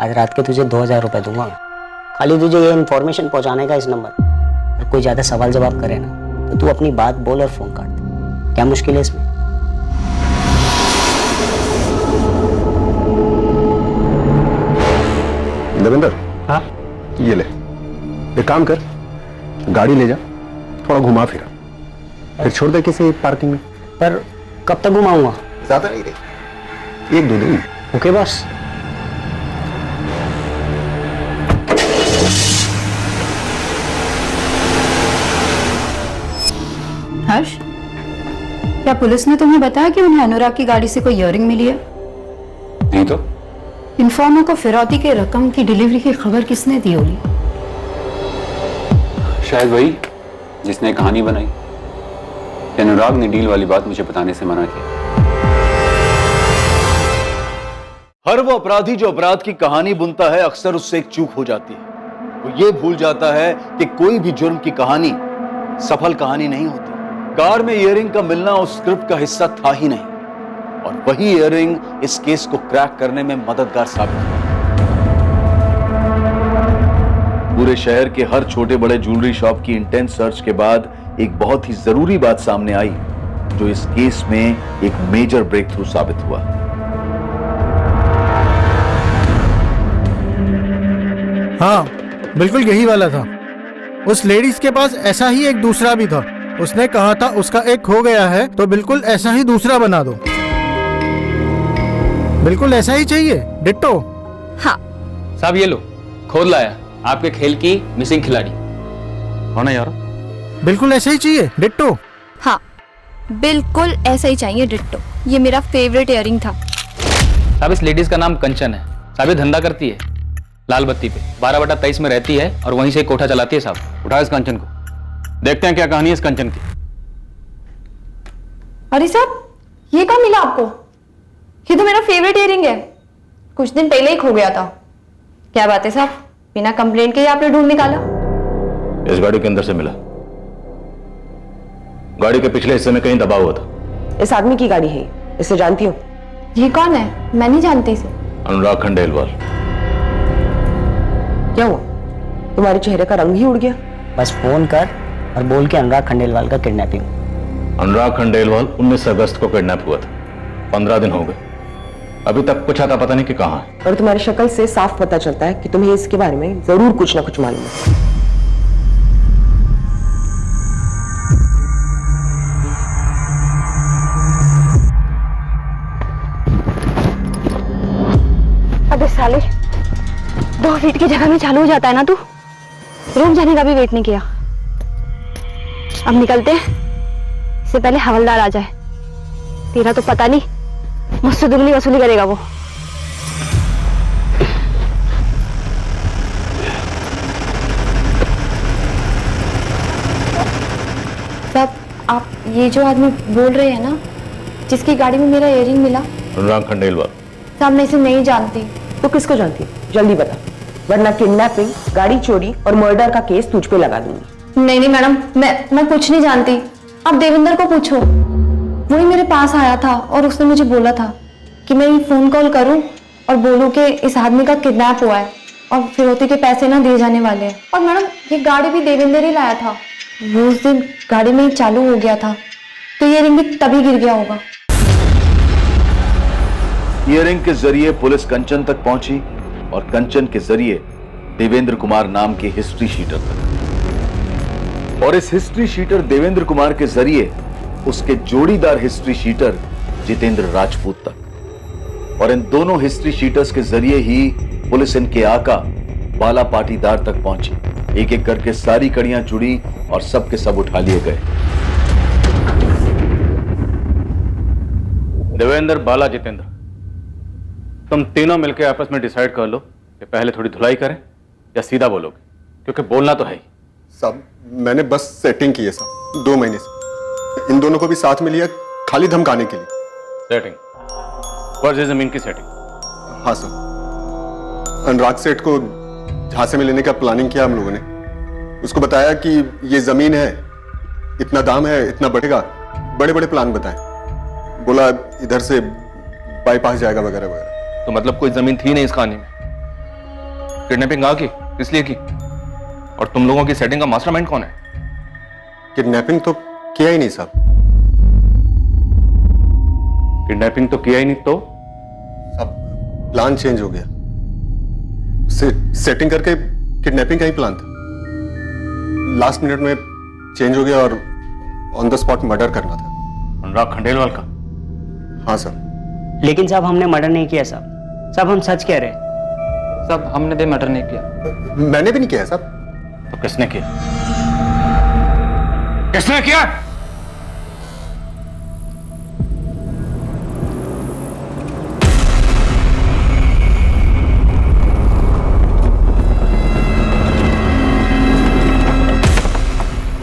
[SPEAKER 8] आज रात के तुझे 2000 रुपए दूंगा मैं। खाली तुझे ये इन्फॉर्मेशन पहुंचाने का इस नंबर पर। और कोई ज्यादा सवाल जवाब करे ना तो तू अपनी बात बोल और फोन काट दे। क्या मुश्किल है इसमें?
[SPEAKER 11] देवेंद्र, हाँ ये ले, एक काम कर, गाड़ी ले जा, थोड़ा घुमा फिरा, फिर छोड़ दे किसी पार्किंग में।
[SPEAKER 8] पर कब तक घुमाऊंगा?
[SPEAKER 11] ज्यादा नहीं रही, 1-2 दिन।
[SPEAKER 8] ओके बस।
[SPEAKER 2] हर्ष, क्या पुलिस ने तुम्हें बताया कि उन्हें अनुराग की गाड़ी से कोई ईयररिंग मिली है?
[SPEAKER 5] नहीं तो
[SPEAKER 2] इन्फॉर्मर को फिरौती के रकम की डिलीवरी की खबर किसने दी होगी?
[SPEAKER 5] शायद वही जिसने कहानी बनाई। कि अनुराग ने डील वाली बात मुझे बताने से मना किया।
[SPEAKER 6] हर वो अपराधी जो अपराध की कहानी बुनता है अक्सर उससे एक चूक हो जाती है। वो ये भूल जाता है कि कोई भी जुर्म की कहानी सफल कहानी नहीं होती। कार में इयररिंग का मिलना उस स्क्रिप्ट का हिस्सा था ही नहीं, और वही इयररिंग इस केस को क्रैक करने में मददगार साबित हुआ। पूरे शहर के हर छोटे बड़े ज्वेलरी शॉप की इंटेंस सर्च के बाद एक बहुत ही जरूरी बात सामने आई जो इस केस में एक मेजर ब्रेक थ्रू साबित हुआ।
[SPEAKER 14] हाँ, बिल्कुल यही वाला था। उस लेडीज के पास ऐसा ही एक दूसरा भी था। उसने कहा था उसका एक खो गया है तो बिल्कुल ऐसा ही दूसरा बना दो। बिल्कुल ऐसा ही चाहिए, डिट्टो।
[SPEAKER 12] हाँ
[SPEAKER 7] साहब ये लो, खोद लाया आपके खेल की मिसिंग खिलाड़ी।
[SPEAKER 3] हाँ ना यार,
[SPEAKER 14] बिल्कुल ऐसा ही चाहिए, डिट्टो।
[SPEAKER 12] हाँ बिल्कुल ऐसा ही चाहिए, डिट्टो। ये मेरा फेवरेट इयररिंग था।
[SPEAKER 7] साहब इस लेडीज का नाम कंचन है। साहब ये धंधा करती है लाल बत्ती पे, 12/23 में रहती है और वहीं से कोठा चलाती है। साहब
[SPEAKER 3] उठाओ इस कंचन को, देखते हैं क्या कहानी है इस कंचन की।
[SPEAKER 12] अरे साहब ये कहाँ मिला आपको? ये तो मेरा फेवरेट इयररिंग है, कुछ दिन पहले ही खो गया था। क्या बात है साहब, बिना कंप्लेंट के ही आपने ढूंढ निकाला?
[SPEAKER 3] इस गाड़ी के अंदर से मिला। गाड़ी के पिछले हिस्से में कहीं दबा हुआ था।
[SPEAKER 4] इस आदमी की गाड़ी है, इसे जानती हूँ।
[SPEAKER 12] ये कौन है? मैं नहीं जानती इसे।
[SPEAKER 3] अनुराग खंडेलवाल।
[SPEAKER 4] क्या हुआ, तुम्हारे चेहरे का रंग ही उड़ गया?
[SPEAKER 8] बस फोन कर और बोल के अनुराग खंडेलवाल का किडनैपिंग।
[SPEAKER 3] अनुराग खंडेलवाल 19 अगस्त को किडनैप हुआ था। 15 दिन हो गए, अभी तक कुछ आता पता नहीं कि कहाँ है।
[SPEAKER 4] और तुम्हारी शक्ल से साफ पता चलता है कि तुम्हें इसके बारे में जरूर कुछ ना कुछ मालूम है।
[SPEAKER 12] अबे साले, 2 फीट की जगह में चालू हो जाता है ना तू। रूम जाने का भी वेट नहीं किया। अब निकलते हैं, इससे पहले हवलदार आ जाए। तेरा तो पता नहीं, मुझसे दुगनी वसूली करेगा वो। साहब आप ये जो आदमी बोल रहे हैं ना, जिसकी गाड़ी में मेरा इयररिंग मिला?
[SPEAKER 3] अनुराग खंडेलवाल।
[SPEAKER 12] साहब मैं इसे नहीं जानती।
[SPEAKER 4] तो किसको जानती है? जल्दी बता, वरना किडनैपिंग, गाड़ी चोरी और मर्डर का केस तुझ पे लगा दूंगी।
[SPEAKER 12] नहीं नहीं मैडम, मैं कुछ नहीं जानती। आप देवेंद्र को पूछो, वही मेरे पास आया था और उसने मुझे बोला था कि मैं फोन कॉल करूं और बोलूं कि इस आदमी का किडनैप हुआ है और फिरौती के पैसे ना दिए जाने वाले हैं। और मैडम ये गाड़ी भी देवेंद्र ही लाया था। वो उस दिन गाड़ी में ही चालू हो गया था, तो ये रिंग भी तभी गिर गया होगा।
[SPEAKER 6] इयररिंग के जरिए पुलिस कंचन तक पहुंची और कंचन के जरिए देवेंद्र कुमार नाम के हिस्ट्री शीटर तक, और इस हिस्ट्री शीटर देवेंद्र कुमार के जरिए उसके जोड़ीदार हिस्ट्री शीटर जितेंद्र राजपूत तक, और इन दोनों हिस्ट्री शीटर्स के जरिए ही पुलिस इनके आका बाला पाटीदार तक पहुंची। एक एक करके सारी कड़ियां जुड़ी और सब के सब उठा लिए गए।
[SPEAKER 3] देवेंद्र, बाला, जितेंद्र, तुम तीनों मिलकर आपस में डिसाइड कर लो कि पहले थोड़ी धुलाई करें या सीधा बोलोगे, क्योंकि बोलना तो है ही।
[SPEAKER 15] साहब मैंने बस सेटिंग की है साहब, 2 महीने से। इन दोनों को भी साथ में लिया खाली धमकाने के लिए।
[SPEAKER 3] सेटिंग? फर्ज जमीन की सेटिंग?
[SPEAKER 15] हाँ सर, अनुराग सेठ को झांसे में लेने का प्लानिंग किया हम लोगों ने। उसको बताया कि ये जमीन है, इतना दाम है, इतना बढ़ेगा, बड़े बड़े प्लान बताए। बोला इधर से बाईपास जाएगा वगैरह वगैरह।
[SPEAKER 9] तो मतलब कोई जमीन थी नहीं इस कहानी में? किडनैपिंग आ की इसलिए की? और तुम लोगों की सेटिंग का मास्टरमाइंड कौन है?
[SPEAKER 15] किडनैपिंग तो किया ही नहीं साहब।
[SPEAKER 3] किडनैपिंग तो किया ही नहीं तो?
[SPEAKER 15] साहब प्लान चेंज हो गया। सेटिंग करके किडनैपिंग का ही प्लान था, लास्ट मिनट में चेंज हो गया और ऑन द स्पॉट मर्डर करना था।
[SPEAKER 3] अनुराग खंडेलवाल का?
[SPEAKER 15] हाँ सर।
[SPEAKER 8] लेकिन साहब हमने मर्डर नहीं किया साहब। साहब हम सच कह रहे हैं।
[SPEAKER 7] साहब हमने भी मर्डर नहीं किया।
[SPEAKER 15] मैंने भी नहीं किया साहब।
[SPEAKER 3] तो किसने किया?
[SPEAKER 9] किसने किया?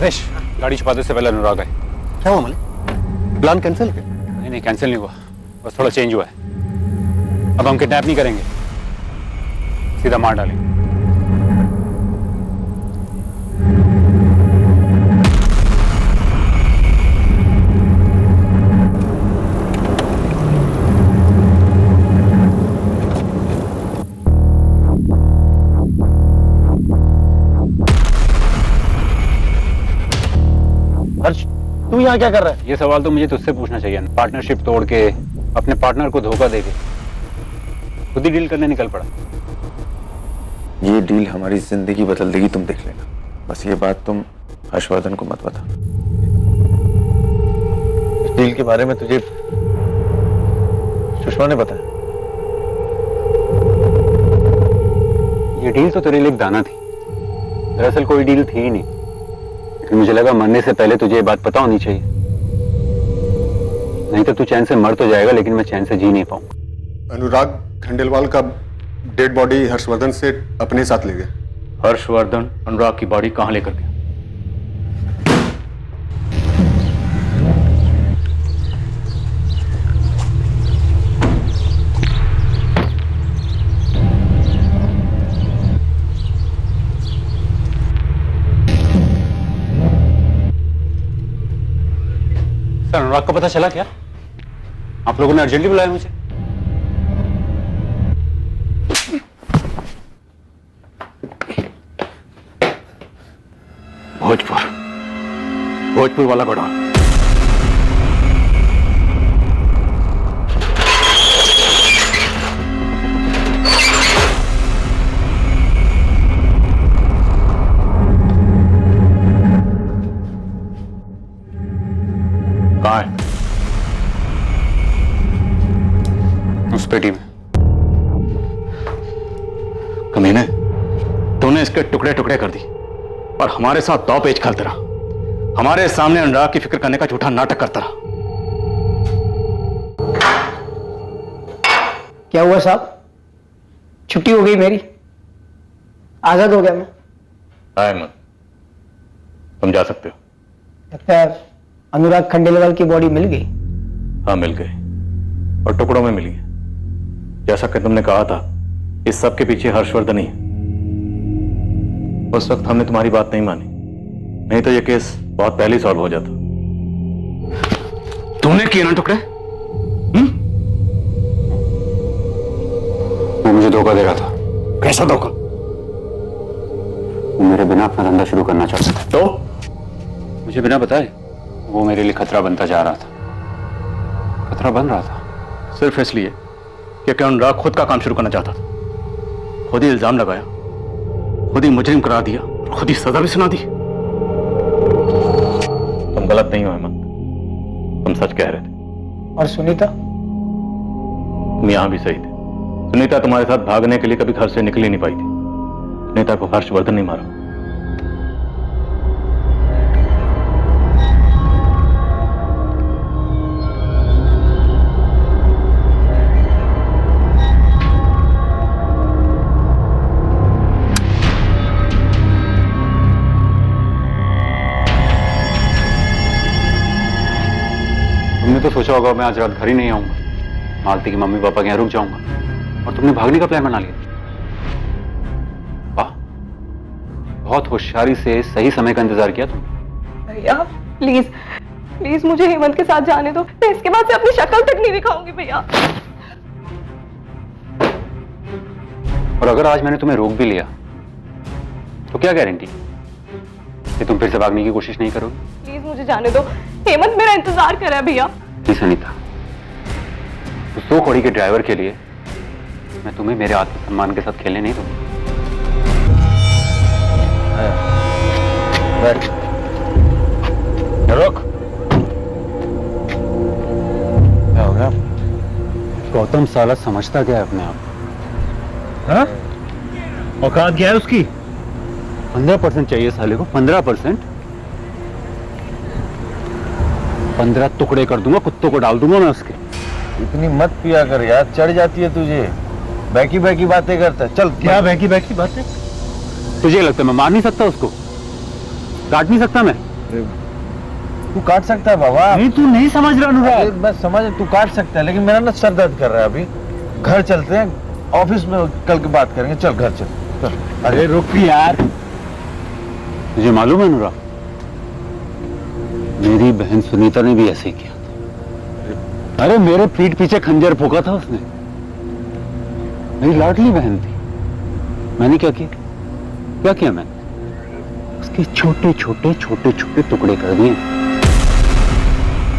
[SPEAKER 5] रमेश, गाड़ी छुपा दे से पहले अनुराग आए।
[SPEAKER 15] क्या हुआ मलिक? प्लान कैंसिल है?
[SPEAKER 5] नहीं कैंसिल नहीं हुआ, बस थोड़ा चेंज हुआ है। अब हम किडनैप नहीं करेंगे, सीधा मार डालेंगे।
[SPEAKER 6] हर्ष, तू यहाँ क्या कर रहा है?
[SPEAKER 5] ये सवाल तो मुझे तुझसे पूछना चाहिए। पार्टनरशिप तोड़ के, अपने पार्टनर को धोखा देके खुद ही डील करने निकल पड़ा।
[SPEAKER 11] ये डील हमारी जिंदगी बदल देगी, तुम देख लेना। बस ये बात तुम हर्षवर्धन को मत बता।
[SPEAKER 6] इस डील के बारे में तुझे सुषमा ने बताया?
[SPEAKER 5] ये डील तो तेरे लिए एक दाना थी, दरअसल कोई डील थी ही नहीं। लेकिन मुझे लगा मरने से पहले तुझे ये बात पता होनी चाहिए, नहीं तो तू चैन से मर तो जाएगा लेकिन मैं चैन से जी नहीं पाऊंगा।
[SPEAKER 15] अनुराग खंडेलवाल का डेड बॉडी हर्षवर्धन से अपने साथ ले गया।
[SPEAKER 3] हर्षवर्धन अनुराग की बॉडी कहां लेकर गया?
[SPEAKER 5] सर, अनुराग का पता चला क्या? आप लोगों ने अर्जेंटली बुलाया मुझे।
[SPEAKER 3] भोजपुर वाला गोडाउन। कहाँ है?
[SPEAKER 5] उस पेटी में।
[SPEAKER 3] कमीने, तूने इसके टुकड़े टुकड़े कर दी और हमारे साथ दो पेच खेलते रहा। हमारे सामने अनुराग की फिक्र करने का झूठा नाटक करता रहा।
[SPEAKER 8] क्या हुआ साहब? छुट्टी हो गई मेरी, आजाद हो गया मैं।
[SPEAKER 3] अहमद, तुम जा सकते हो।
[SPEAKER 8] लगता है अनुराग खंडेलवाल की बॉडी मिल गई।
[SPEAKER 3] हाँ, मिल गई और टुकड़ों में मिली है। जैसा कि तुमने कहा था, इस सब के पीछे हर्षवर्धन ही है। उस वक्त हमने तुम्हारी बात नहीं मानी, नहीं तो यह केस बहुत पहले सॉल्व हो जाता। तुमने किए ना टुकड़े?
[SPEAKER 5] वो मुझे धोखा दे रहा था।
[SPEAKER 3] कैसा धोखा?
[SPEAKER 5] वो मेरे बिना अपना धंधा शुरू करना चाहता था।
[SPEAKER 3] तो
[SPEAKER 5] मुझे बिना बताए वो मेरे लिए खतरा बनता जा रहा था। खतरा बन रहा था
[SPEAKER 3] सिर्फ इसलिए कि अनुराग खुद का काम शुरू करना चाहता था। खुद ही इल्जाम लगाया, खुद ही मुजरिम करार दिया, खुद ही सजा भी सुना दी। तुम गलत नहीं हो अहमद, तुम सच कह रहे थे।
[SPEAKER 8] और सुनीता?
[SPEAKER 3] तुम यहां भी सही थे। सुनीता तुम्हारे साथ भागने के लिए कभी घर से निकल ही नहीं पाई थी। सुनीता को हर्षवर्धन नहीं मारा।
[SPEAKER 5] तुमने तो सोचा होगा मैं आज रात घर ही नहीं आऊंगा, मालती की मम्मी पापा के यहाँ रुक जाऊंगा, और तुमने भागने का प्लान बना लिया। वाह, बहुत होशियारी से सही समय का इंतजार किया तुमने।
[SPEAKER 13] भैया प्लीज प्लीज मुझे हेमंत के साथ जाने दो, मैं इसके बाद से अपनी शक्ल तक नहीं दिखाऊंगी भैया।
[SPEAKER 5] और अगर आज मैंने तुम्हें रोक भी लिया तो क्या गारंटी कि तुम फिर से भागने की कोशिश नहीं करोगे?
[SPEAKER 13] प्लीज मुझे जाने दो, हेमंत मेरा इंतजार कर रहा है भैया।
[SPEAKER 5] नहीं सनीता, उस 2 कौड़ी के ड्राइवर के लिए मैं तुम्हें मेरे आत्मसम्मान के साथ खेलने नहीं दूंगा।
[SPEAKER 6] रुक। क्या हो गया?
[SPEAKER 5] गौतम साला समझता क्या है अपने आप?
[SPEAKER 6] हाँ? औकात क्या है उसकी?
[SPEAKER 5] 15% चाहिए साले को, 15%। 15 टुकड़े कर दूंगा, कुत्तों को डाल दूंगा मैं उसके।
[SPEAKER 6] इतनी मत पिया कर यार, चढ़ जाती है तुझे। बैकी बैकी बातें करता है। चल। क्या बैकी बैकी बातें?
[SPEAKER 5] तुझे लगता है मैं मार नहीं सकता उसको, काट नहीं सकता मैं?
[SPEAKER 6] तू काट सकता है बाबा। नहीं तू नहीं समझ रहा अनुराग। मैं समझ, तू काट सकता है, लेकिन मेरा ना सर दर्द कर रहा है अभी। घर चलते हैं, ऑफिस में कल की बात करेंगे। चल घर चल। अरे रुक यार।
[SPEAKER 5] मुझे मालूम है अनुराग, मेरी बहन सुनीता ने भी ऐसे ही किया था। अरे मेरे पीठ पीछे खंजर फूंका था उसने। मेरी लाडली बहन थी। मैंने क्या किया? क्या किया मैंने? उसके छोटे छोटे छोटे छोटे टुकड़े कर दिए।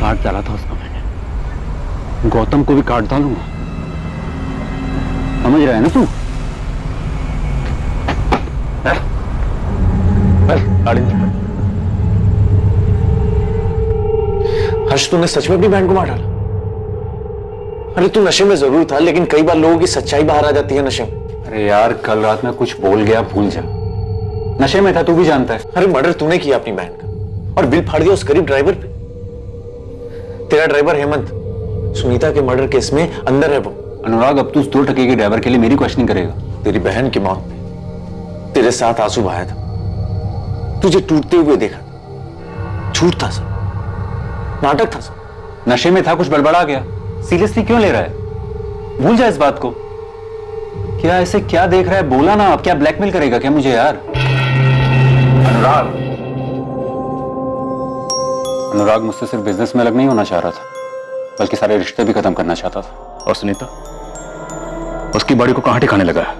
[SPEAKER 5] काट डाला था उसको मैंने। गौतम को भी काट डालूंगा। समझ रहा है ना तू?
[SPEAKER 6] हर्ष, तूने सच में अपनी बहन को मार डाला? अरे तू नशे में जरूर था, लेकिन कई बार लोगों की सच्चाई बाहर आ जाती है नशे में।
[SPEAKER 5] अरे यार, कल रात में कुछ बोल गया, भूल जा। नशे में था, तू भी जानता है।
[SPEAKER 6] अरे मर्डर तूने किया अपनी बहन का, और बिल फाड़ दिया उस गरीब ड्राइवर पे। तेरा ड्राइवर हेमंत सुनीता के मर्डर केस में अंदर है वो।
[SPEAKER 5] अनुराग, अब तू उस 2 टके के ड्राइवर के लिए मेरी क्वेश्चनिंग करेगा?
[SPEAKER 6] तेरी बहन की मौत में तेरे साथ आंसू बहाया था, तुझे टूटते हुए देखा। झूठ था सब, नाटक था सब।
[SPEAKER 5] नशे में था, कुछ बड़बड़ा गया। सीरियसली क्यों ले रहा है? भूल जा इस बात को। क्या ऐसे क्या देख रहा है? बोला ना। अब क्या ब्लैकमेल करेगा क्या मुझे यार? अनुराग मुझसे सिर्फ बिजनेस में अलग नहीं होना चाह रहा था, बल्कि सारे रिश्ते भी खत्म करना चाहता था।
[SPEAKER 3] और सुनीता, उसकी बॉडी को कहां ठिकाने लगा है?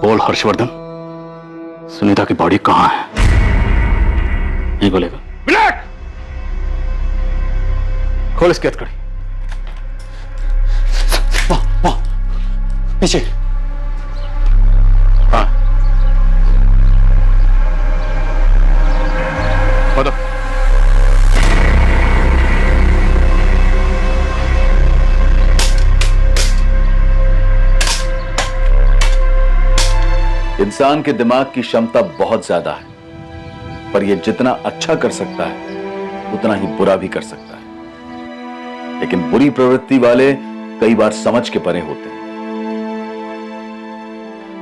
[SPEAKER 3] बोल हर्षवर्धन, सुनीता की बॉडी कहां है? नहीं बोलेगा? विनायक, खोल इसकी हथकड़ी।
[SPEAKER 6] पीछे।
[SPEAKER 3] हाँ, खोदो।
[SPEAKER 6] इंसान के दिमाग की क्षमता बहुत ज्यादा है, पर यह जितना अच्छा कर सकता है उतना ही बुरा भी कर सकता है। लेकिन बुरी प्रवृत्ति वाले कई बार समझ के परे होते हैं।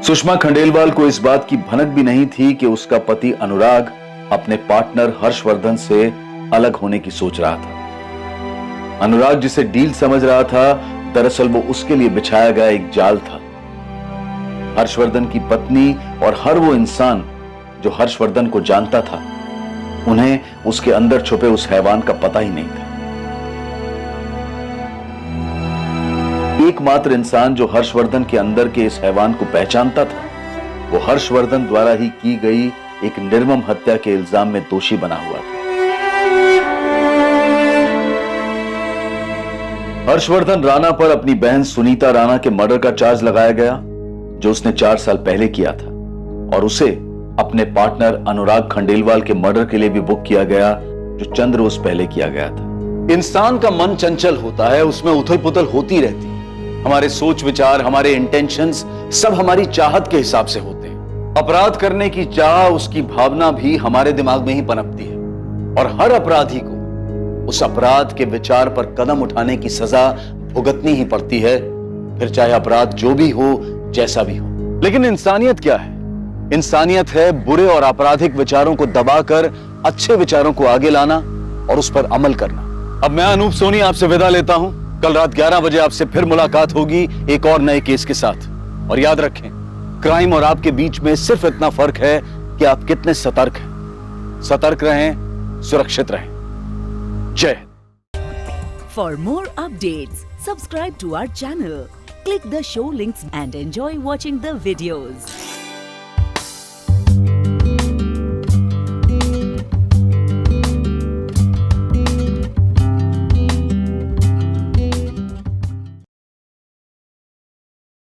[SPEAKER 6] सुषमा खंडेलवाल को इस बात की भनक भी नहीं थी कि उसका पति अनुराग अपने पार्टनर हर्षवर्धन से अलग होने की सोच रहा था। अनुराग जिसे डील समझ रहा था, दरअसल वो उसके लिए बिछाया गया एक जाल था। हर्षवर्धन की पत्नी और हर वो इंसान जो हर्षवर्धन को जानता था, उन्हें उसके अंदर छुपे उस हैवान का पता ही नहीं था। एकमात्र इंसान जो हर्षवर्धन के अंदर के इस हैवान को पहचानता था, वो हर्षवर्धन द्वारा ही की गई एक निर्मम हत्या के इल्जाम में दोषी बना हुआ था। हर्षवर्धन राणा पर अपनी बहन सुनीता राणा के मर्डर का चार्ज लगाया गया, जो उसने 4 साल पहले किया था, और उसे अपने पार्टनर अनुराग खंडेलवाल के मर्डर के लिए भी बुक किया गया, जो चंद रोज पहले किया गया था। इंसान का मन चंचल होता है, उसमें उथल पुथल होती रहती है। हमारे सोच विचार, हमारे इंटेंशंस सब हमारी चाहत के हिसाब से होते हैं। अपराध करने की चाह, उसकी भावना भी हमारे दिमाग में ही पनपती है, और हर अपराधी को उस अपराध के विचार पर कदम उठाने की सजा भुगतनी ही पड़ती है, फिर चाहे अपराध जो भी हो, जैसा भी हो। लेकिन इंसानियत क्या है? इंसानियत है बुरे और आपराधिक विचारों को दबाकर अच्छे विचारों को आगे लाना और उस पर अमल करना। अब मैं अनूप सोनी आपसे विदा लेता हूं। कल रात 11 बजे आपसे फिर मुलाकात होगी एक और नए केस के साथ। और याद रखें, क्राइम और आपके बीच में सिर्फ इतना फर्क है कि आप कितने सतर्क हैं। सतर्क रहें, सुरक्षित रहें। जय Hind.
[SPEAKER 1] For more updates, subscribe to our channel, click the show links and enjoy watching the videos.